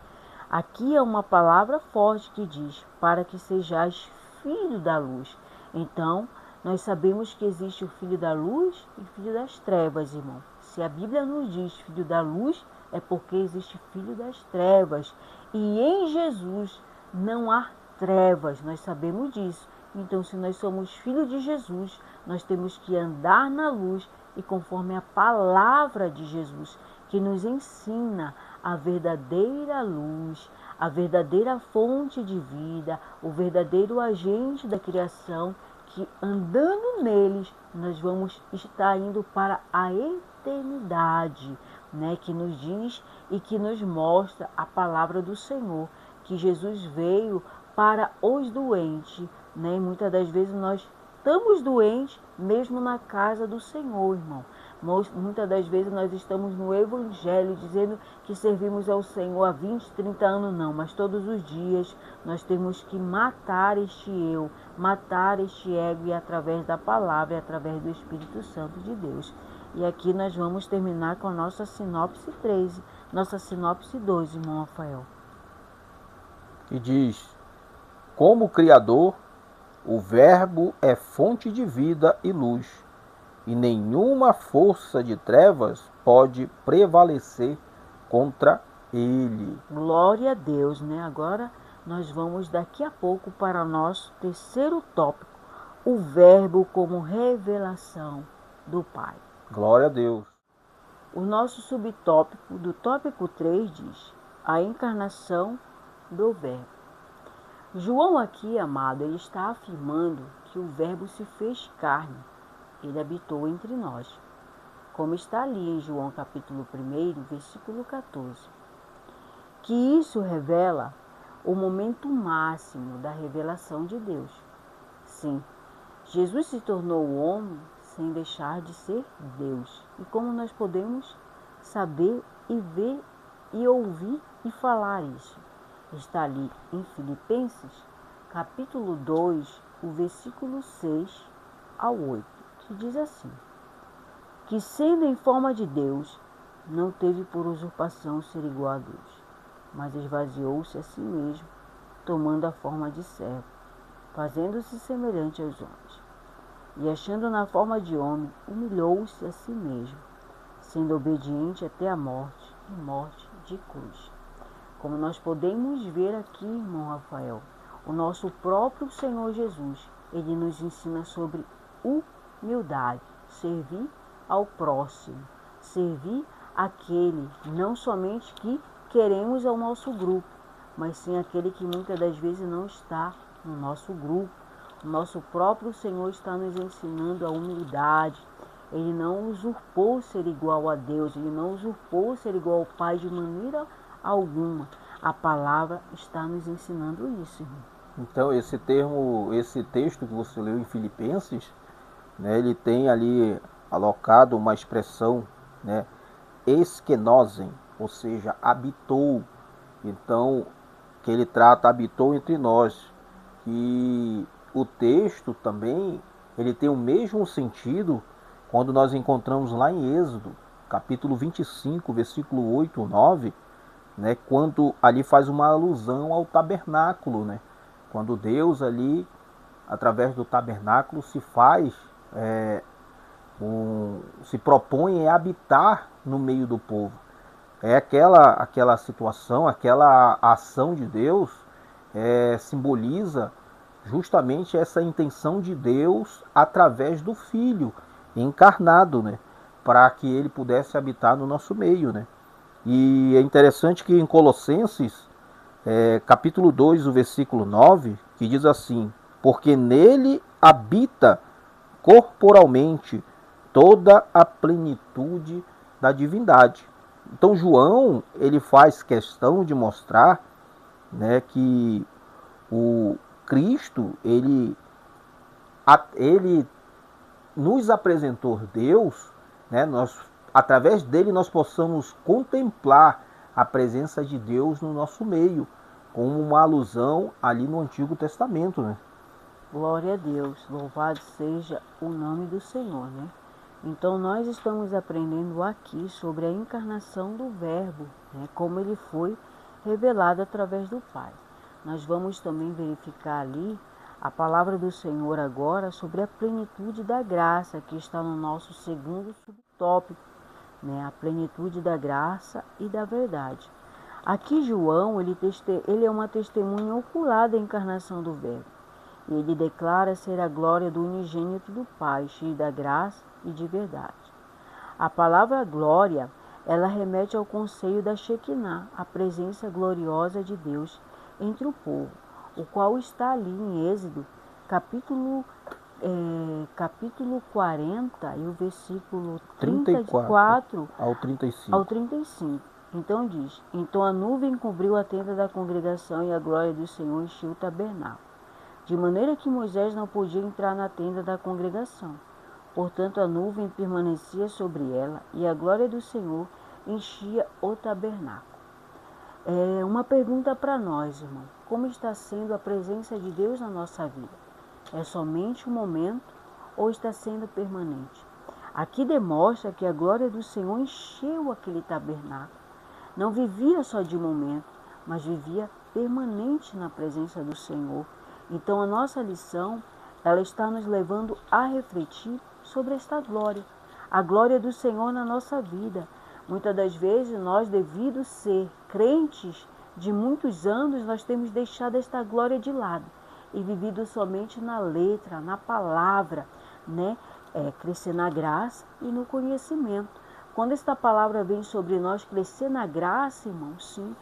Aqui é uma palavra forte que diz, para que sejais filho da luz. Então, nós sabemos que existe o filho da luz e filho das trevas, irmão. Se a Bíblia nos diz filho da luz, é porque existe filho das trevas. E em Jesus não há trevas, nós sabemos disso. Então, se nós somos filhos de Jesus, nós temos que andar na luz e conforme a palavra de Jesus, que nos ensina a verdadeira luz, a verdadeira fonte de vida, o verdadeiro agente da criação, que andando neles nós vamos estar indo para a eternidade, né? Que nos diz e que nos mostra a palavra do Senhor, que Jesus veio para os doentes, né? E muitas das vezes nós estamos doentes mesmo na casa do Senhor, irmão. Muitas das vezes nós estamos no Evangelho dizendo que servimos ao Senhor há 20, 30 anos, não. Mas todos os dias nós temos que matar este eu, matar este ego, e através da palavra e através do Espírito Santo de Deus. E aqui nós vamos terminar com a nossa sinopse 13, nossa sinopse 2, irmão Rafael. Que diz, como Criador, o Verbo é fonte de vida e luz, e nenhuma força de trevas pode prevalecer contra ele. Glória a Deus, né? Agora nós vamos daqui a pouco para o nosso terceiro tópico, o Verbo como revelação do Pai. Glória a Deus. O nosso subtópico do tópico 3 diz, a encarnação do Verbo. João aqui, amado, ele está afirmando que o Verbo se fez carne, ele habitou entre nós, como está ali em João capítulo 1, versículo 14. Que isso revela o momento máximo da revelação de Deus. Sim, Jesus se tornou homem sem deixar de ser Deus. E como nós podemos saber e ver e ouvir e falar isso? Está ali em Filipenses, capítulo 2, o versículo 6 ao 8, que diz assim: que sendo em forma de Deus, não teve por usurpação ser igual a Deus, mas esvaziou-se a si mesmo, tomando a forma de servo, fazendo-se semelhante aos homens. E achando na forma de homem, humilhou-se a si mesmo, sendo obediente até a morte, e morte de cruz. Como nós podemos ver aqui, irmão Rafael, o nosso próprio Senhor Jesus, ele nos ensina sobre humildade, servir ao próximo, servir aquele, não somente que queremos ao nosso grupo, mas sim aquele que muitas das vezes não está no nosso grupo. O nosso próprio Senhor está nos ensinando a humildade. Ele não usurpou ser igual a Deus, ele não usurpou ser igual ao Pai de maneira alguma. A palavra está nos ensinando isso, irmão. Então, esse texto que você leu em Filipenses, né, ele tem ali alocado uma expressão, né, esquenosen, ou seja, habitou. Então, que ele trata, habitou entre nós. E o texto também, ele tem o mesmo sentido quando nós encontramos lá em Êxodo, capítulo 25, versículo 8 ou 9, né, quando ali faz uma alusão ao tabernáculo, né? Quando Deus ali, através do tabernáculo, se propõe a habitar no meio do povo. É aquela situação, aquela ação de Deus simboliza justamente essa intenção de Deus através do Filho encarnado, né? Para que ele pudesse habitar no nosso meio, né? E é interessante que em Colossenses, capítulo 2, o versículo 9, que diz assim: porque nele habita corporalmente toda a plenitude da divindade. Então João, ele faz questão de mostrar, né, que o Cristo, ele nos apresentou Deus, né, através dele nós possamos contemplar a presença de Deus no nosso meio, como uma alusão ali no Antigo Testamento, né? Glória a Deus, louvado seja o nome do Senhor, né? Então nós estamos aprendendo aqui sobre a encarnação do Verbo, né? Como ele foi revelado através do Pai. Nós vamos também verificar ali a palavra do Senhor agora sobre a plenitude da graça, que está no nosso segundo subtópico, né? A plenitude da graça e da verdade. Aqui João, ele é uma testemunha ocular da encarnação do Verbo. E ele declara ser a glória do unigênito do Pai, cheio da graça e de verdade. A palavra glória, ela remete ao conceito da Shekinah, a presença gloriosa de Deus entre o povo, o qual está ali em Êxodo, capítulo 40 e o versículo 34 ao 35. Então diz: então a nuvem cobriu a tenda da congregação e a glória do Senhor encheu o tabernáculo, de maneira que Moisés não podia entrar na tenda da congregação. Portanto, a nuvem permanecia sobre ela e a glória do Senhor enchia o tabernáculo. Uma pergunta para nós, irmão. Como está sendo a presença de Deus na nossa vida? É somente um momento ou está sendo permanente? Aqui demonstra que a glória do Senhor encheu aquele tabernáculo. Não vivia só de momento, mas vivia permanente na presença do Senhor. Então a nossa lição, ela está nos levando a refletir sobre esta glória, a glória do Senhor na nossa vida. Muitas das vezes nós, devido ser crentes de muitos anos, nós temos deixado esta glória de lado e vivido somente na letra, na palavra, né? Crescer na graça e no conhecimento. Quando esta palavra vem sobre nós, crescer na graça, irmão, sim,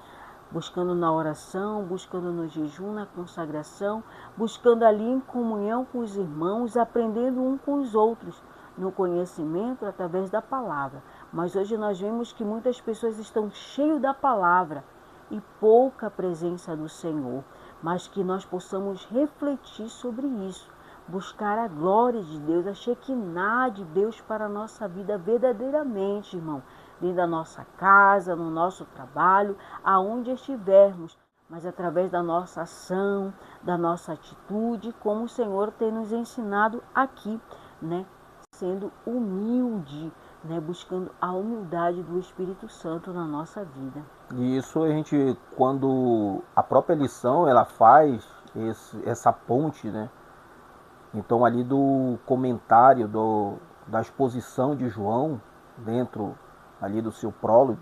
buscando na oração, buscando no jejum, na consagração, buscando ali em comunhão com os irmãos, aprendendo um com os outros, no conhecimento através da palavra. Mas hoje nós vemos que muitas pessoas estão cheias da palavra e pouca presença do Senhor, mas que nós possamos refletir sobre isso, buscar a glória de Deus, a Shekinah de Deus para a nossa vida verdadeiramente, irmão, dentro da nossa casa, no nosso trabalho, aonde estivermos, mas através da nossa ação, da nossa atitude, como o Senhor tem nos ensinado aqui, né? Sendo humilde, né, buscando a humildade do Espírito Santo na nossa vida. E isso a gente, quando a própria lição ela faz essa ponte, né? Então ali do comentário da exposição de João dentro ali do seu prólogo,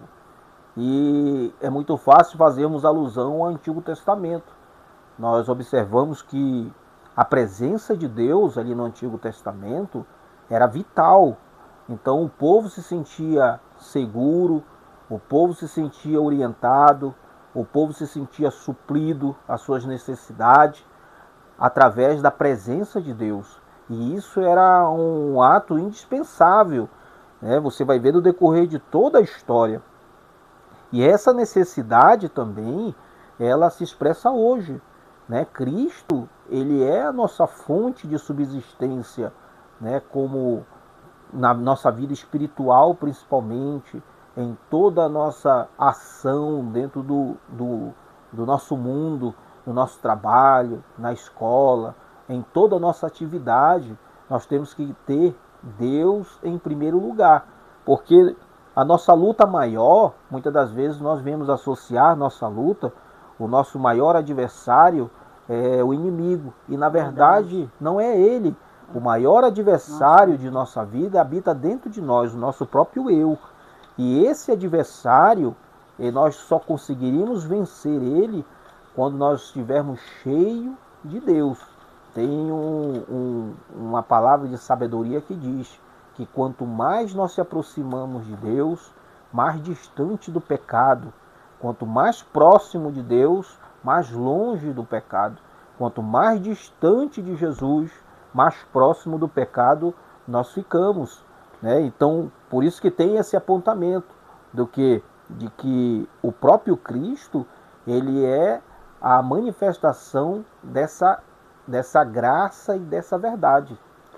e é muito fácil fazermos alusão ao Antigo Testamento. Nós observamos que a presença de Deus ali no Antigo Testamento era vital. Então o povo se sentia seguro, o povo se sentia orientado, o povo se sentia suprido às suas necessidades através da presença de Deus. E isso era um ato indispensável, né? Você vai ver no decorrer de toda a história. E essa necessidade também, ela se expressa hoje, né? Cristo, ele é a nossa fonte de subsistência, né? Como na nossa vida espiritual, principalmente, em toda a nossa ação dentro do nosso mundo, no nosso trabalho, na escola, em toda a nossa atividade, nós temos que ter Deus em primeiro lugar, porque a nossa luta maior, muitas das vezes nós vemos associar nossa luta, o nosso maior adversário é o inimigo, e na verdade não é ele. O maior adversário de nossa vida habita dentro de nós, o nosso próprio eu. E esse adversário, nós só conseguiríamos vencer ele quando nós estivermos cheios de Deus. Tem uma palavra de sabedoria que diz que quanto mais nós se aproximamos de Deus, mais distante do pecado. Quanto mais próximo de Deus, mais longe do pecado. Quanto mais distante de Jesus, mais próximo do pecado nós ficamos, né? Então, por isso que tem esse apontamento de que o próprio Cristo, ele é a manifestação dessa graça e dessa verdade,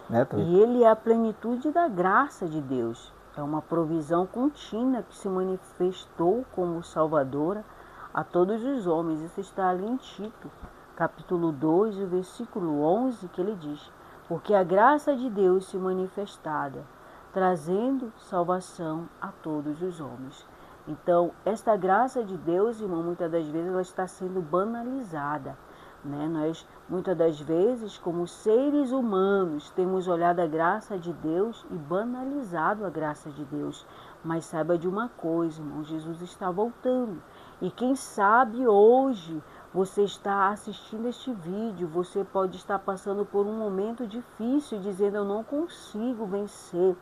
né, Thalita? E ele é a plenitude da graça de Deus. É uma provisão contínua que se manifestou como salvadora a todos os homens. Isso está ali em Tito, capítulo 2, o versículo 11, que ele diz: porque a graça de Deus se manifestada, trazendo salvação a todos os homens. Então, esta graça de Deus, irmão, muitas das vezes ela está sendo banalizada, né? Nós, muitas das vezes, como seres humanos, temos olhado a graça de Deus e banalizado a graça de Deus. Mas saiba de uma coisa, irmão, Jesus está voltando. E quem sabe hoje você está assistindo este vídeo, você pode estar passando por um momento difícil, dizendo: eu não consigo vencer.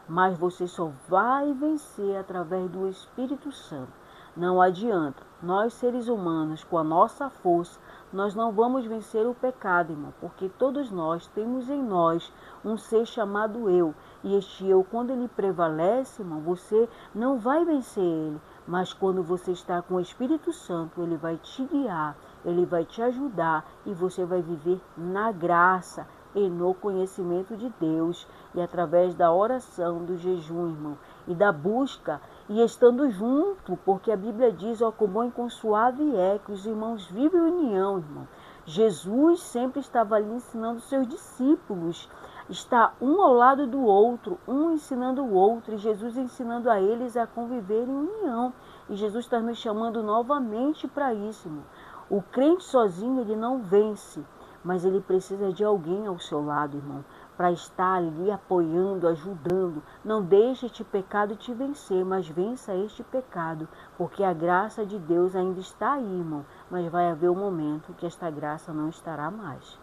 Mas você só vai vencer através do Espírito Santo. Não adianta. Nós, seres humanos, com a nossa força, nós não vamos vencer o pecado, irmão, porque todos nós temos em nós um ser chamado eu. E este eu, quando ele prevalece, irmão, você não vai vencer ele. Mas quando você está com o Espírito Santo, ele vai te guiar, ele vai te ajudar e você vai viver na graça e no conhecimento de Deus, e através da oração, do jejum, irmão, e da busca, e estando junto, porque a Bíblia diz: ó, como com suave é que os irmãos vivem em união, irmão. Jesus sempre estava ali ensinando seus discípulos, está um ao lado do outro, um ensinando o outro, e Jesus ensinando a eles a conviver em união. E Jesus está nos chamando novamente para isso, irmão. O crente sozinho, ele não vence, mas ele precisa de alguém ao seu lado, irmão, para estar ali apoiando, ajudando. Não deixe este pecado te vencer, mas vença este pecado, porque a graça de Deus ainda está aí, irmão, mas vai haver um momento que esta graça não estará mais.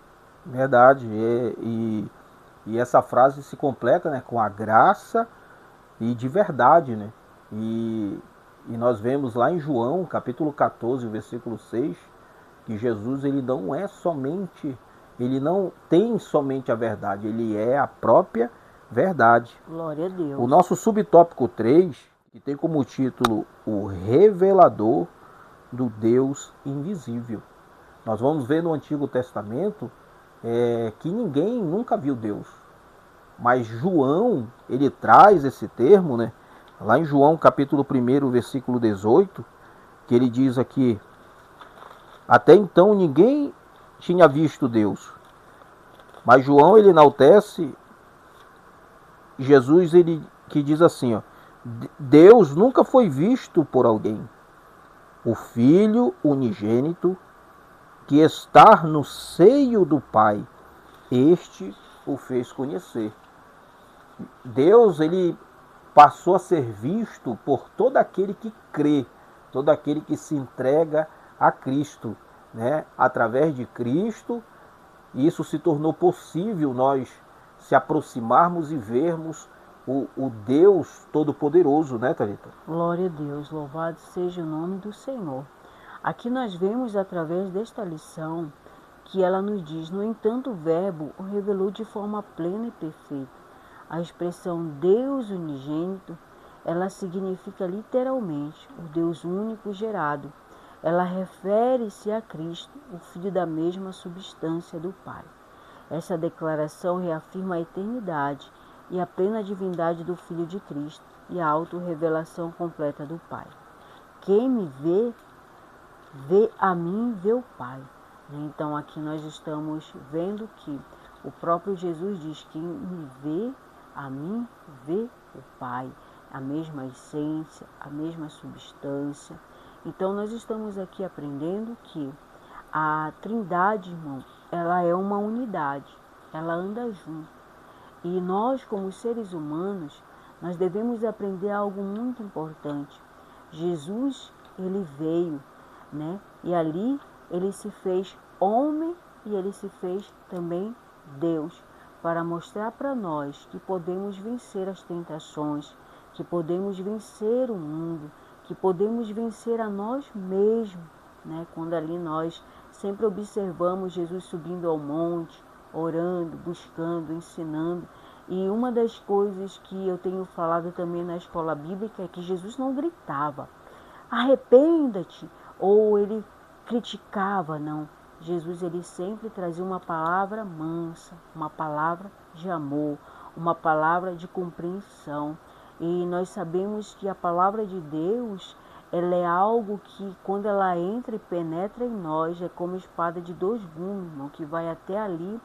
Verdade, e essa frase se completa, né, com a graça e de verdade, né? E nós vemos lá em João, capítulo 14, versículo 6, que Jesus, ele não tem somente a verdade, ele é a própria verdade. Glória a Deus. O nosso subtópico 3, que tem como título o revelador do Deus invisível. Nós vamos ver no Antigo Testamento que ninguém nunca viu Deus. Mas João, ele traz esse termo, né? Lá em João capítulo 1, versículo 18, que ele diz aqui: até então ninguém tinha visto Deus. Mas João, ele enaltece Jesus ele que diz assim, ó, Deus nunca foi visto por alguém. O Filho unigênito que está no seio do Pai, este o fez conhecer. Deus ele passou a ser visto por todo aquele que crê, todo aquele que se entrega a Cristo, né? Através de Cristo, isso se tornou possível nós se aproximarmos e vermos o Deus Todo-Poderoso, né, Thalita? Glória a Deus, louvado seja o nome do Senhor. Aqui nós vemos através desta lição que ela nos diz, no entanto, o Verbo o revelou de forma plena e perfeita. A expressão Deus unigênito, ela significa literalmente o Deus único gerado. Ela refere-se a Cristo, o Filho da mesma substância do Pai. Essa declaração reafirma a eternidade e a plena divindade do Filho de Cristo e a autorrevelação completa do Pai. Quem me vê, vê a mim, vê o Pai. Então aqui nós estamos vendo que o próprio Jesus diz, quem me vê, a mim, vê o Pai. A mesma essência, a mesma substância. Então nós estamos aqui aprendendo que a Trindade, irmão, ela é uma unidade, ela anda junto. E nós, como seres humanos, nós devemos aprender algo muito importante. Jesus, ele veio, né? E ali ele se fez homem e ele se fez também Deus, para mostrar para nós que podemos vencer as tentações, que podemos vencer o mundo, que podemos vencer a nós mesmos, né? Quando ali nós sempre observamos Jesus subindo ao monte, orando, buscando, ensinando. E uma das coisas que eu tenho falado também na escola bíblica é que Jesus não gritava, arrependa-te, ou ele criticava, não. Jesus ele sempre trazia uma palavra mansa, uma palavra de amor, uma palavra de compreensão. E nós sabemos que a palavra de Deus, ela é algo que quando ela entra e penetra em nós, é como espada de dois gumes, irmão, que vai até ali,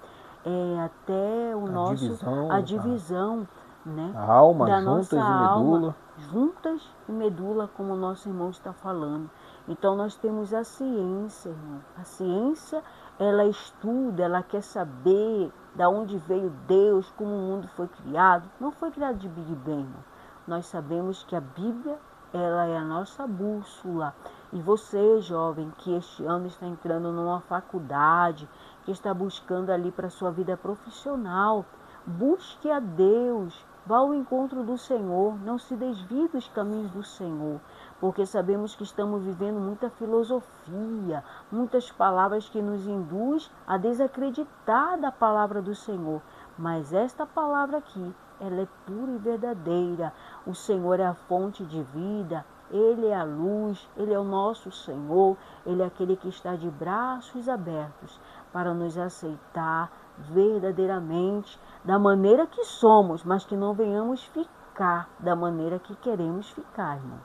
até o a divisão, né, a alma, da juntas nossa e medula. alma, juntas e medula, como o nosso irmão está falando. Então nós temos a ciência, irmão. A ciência, ela estuda, ela quer saber da onde veio Deus, como o mundo foi criado. Não foi criado de Big Bang, irmão. Nós sabemos que a Bíblia, ela é a nossa bússola. E você, jovem, que este ano está entrando numa faculdade, que está buscando ali para a sua vida profissional, busque a Deus, vá ao encontro do Senhor, não se desvie dos caminhos do Senhor, porque sabemos que estamos vivendo muita filosofia, muitas palavras que nos induzem a desacreditar da palavra do Senhor. Mas esta palavra aqui, ela é pura e verdadeira. O Senhor é a fonte de vida, Ele é a luz, Ele é o nosso Senhor, Ele é aquele que está de braços abertos para nos aceitar verdadeiramente da maneira que somos, mas que não venhamos ficar da maneira que queremos ficar, irmão.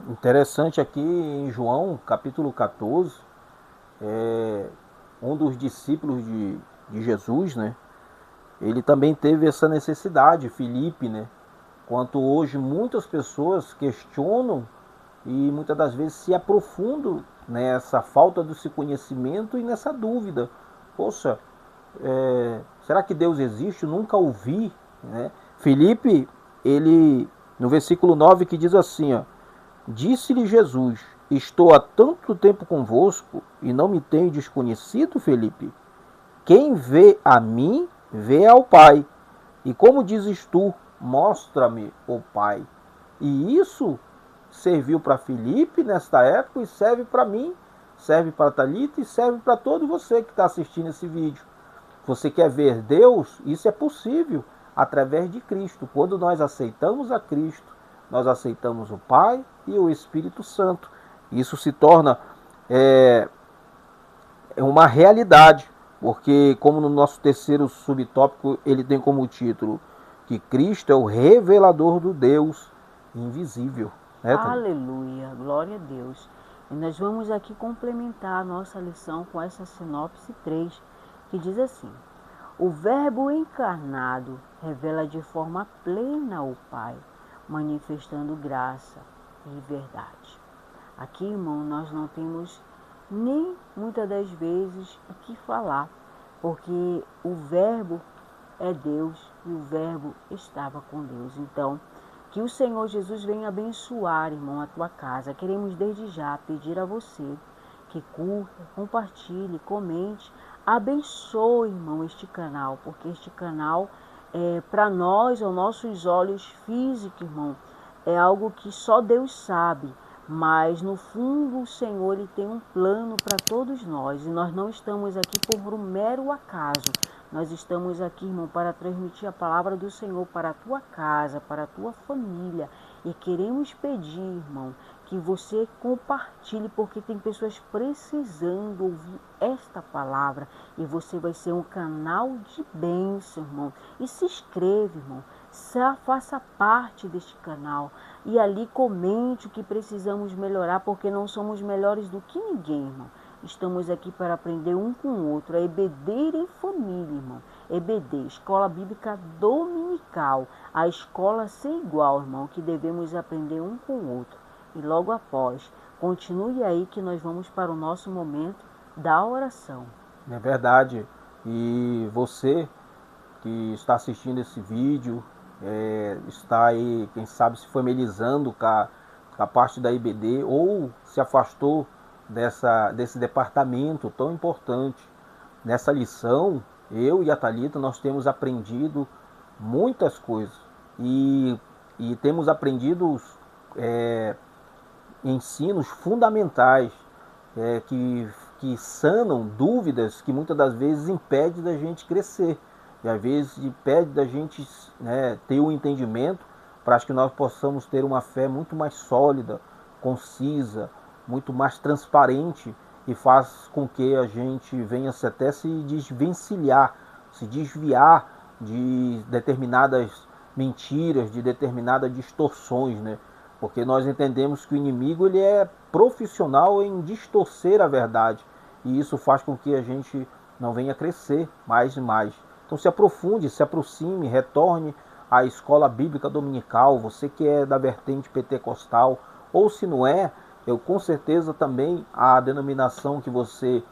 Interessante aqui em João, capítulo 14, um dos discípulos de Jesus, né? Ele também teve essa necessidade, Filipe, né? Quanto hoje muitas pessoas questionam e muitas das vezes se aprofundam nessa falta desse conhecimento e nessa dúvida. Poxa, será que Deus existe? Eu nunca ouvi, né? Filipe, ele, no versículo 9 que diz assim, ó, disse-lhe Jesus, estou há tanto tempo convosco e não me tendes conhecido, Filipe? Quem vê a mim, vê ao Pai. E como dizes tu, mostra-me o Pai. E isso serviu para Filipe nesta época e serve para mim, serve para Thalita e serve para todo você que está assistindo esse vídeo. Você quer ver Deus? Isso é possível através de Cristo. Quando nós aceitamos a Cristo, nós aceitamos o Pai e o Espírito Santo. Isso se torna uma realidade, porque como no nosso terceiro subtópico ele tem como título que Cristo é o revelador do Deus invisível. Né, Aleluia, glória a Deus. E nós vamos aqui complementar a nossa lição com essa sinopse 3, que diz assim: O Verbo encarnado revela de forma plena o Pai, manifestando graça e verdade. Aqui, irmão, nós não temos nem muitas das vezes o que falar, porque o Verbo é Deus e o Verbo estava com Deus. Então, que o Senhor Jesus venha abençoar, irmão, a tua casa. Queremos desde já pedir a você que curta, compartilhe, comente, abençoe, irmão, este canal, porque este canal, para nós, aos nossos olhos físicos, irmão, é algo que só Deus sabe, mas no fundo o Senhor ele tem um plano para todos nós, e nós não estamos aqui por um mero acaso. Nós estamos aqui, irmão, para transmitir a palavra do Senhor para a tua casa, para a tua família. E queremos pedir, irmão, que você compartilhe, porque tem pessoas precisando ouvir esta palavra. E você vai ser um canal de bênção, irmão. E se inscreve, irmão. Faça parte deste canal. E ali comente o que precisamos melhorar, porque não somos melhores do que ninguém, irmão. Estamos aqui para aprender um com o outro, a EBD em família, irmão. EBD, Escola Bíblica Dominical. A escola ser igual, irmão, que devemos aprender um com o outro. E logo após, continue aí que nós vamos para o nosso momento da oração. É verdade. E você que está assistindo esse vídeo, está aí, quem sabe, se familiarizando com a parte da IBD ou se afastou desse departamento tão importante. Nessa lição, eu e a Thalita, nós temos aprendido muitas coisas e temos aprendido ensinos fundamentais que sanam dúvidas que muitas das vezes impedem da gente crescer. E às vezes impede da gente ter um entendimento para que nós possamos ter uma fé muito mais sólida, concisa, muito mais transparente, e faz com que a gente venha até se desvencilhar, se desviar de determinadas mentiras, de determinadas distorções, né? Porque nós entendemos que o inimigo ele é profissional em distorcer a verdade, e isso faz com que a gente não venha crescer mais e mais. Então se aprofunde, se aproxime, retorne à escola bíblica dominical, você que é da vertente pentecostal, ou se não é, eu com certeza também a denominação que você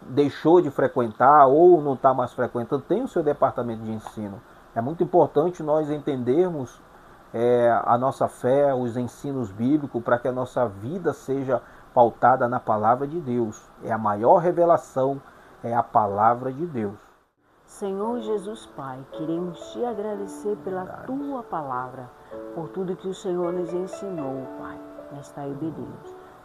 deixou de frequentar ou não está mais frequentando, tem o seu departamento de ensino. É muito importante nós entendermos a nossa fé, os ensinos bíblicos, para que a nossa vida seja pautada na palavra de Deus. É a maior revelação, é a palavra de Deus. Senhor Jesus Pai, queremos te agradecer pela tua palavra, por tudo que o Senhor nos ensinou, Pai, nesta EBD.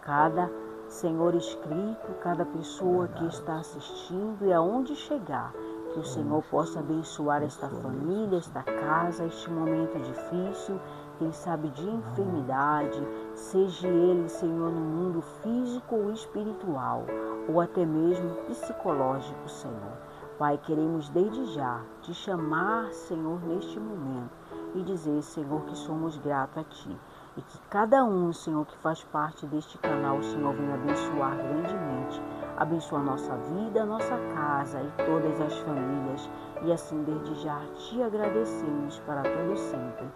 Cada Senhor inscrito, cada pessoa que está assistindo e aonde chegar, que o Senhor possa abençoar esta família, esta casa, este momento difícil, quem sabe de enfermidade, seja ele, Senhor, no mundo físico ou espiritual, ou até mesmo psicológico, Senhor. Pai, queremos desde já te chamar, Senhor, neste momento e dizer, Senhor, que somos gratos a Ti. E que cada um, Senhor, que faz parte deste canal, o Senhor venha abençoar grandemente. Abençoa a nossa vida, a nossa casa e todas as famílias. E assim, desde já, te agradecemos para todo sempre.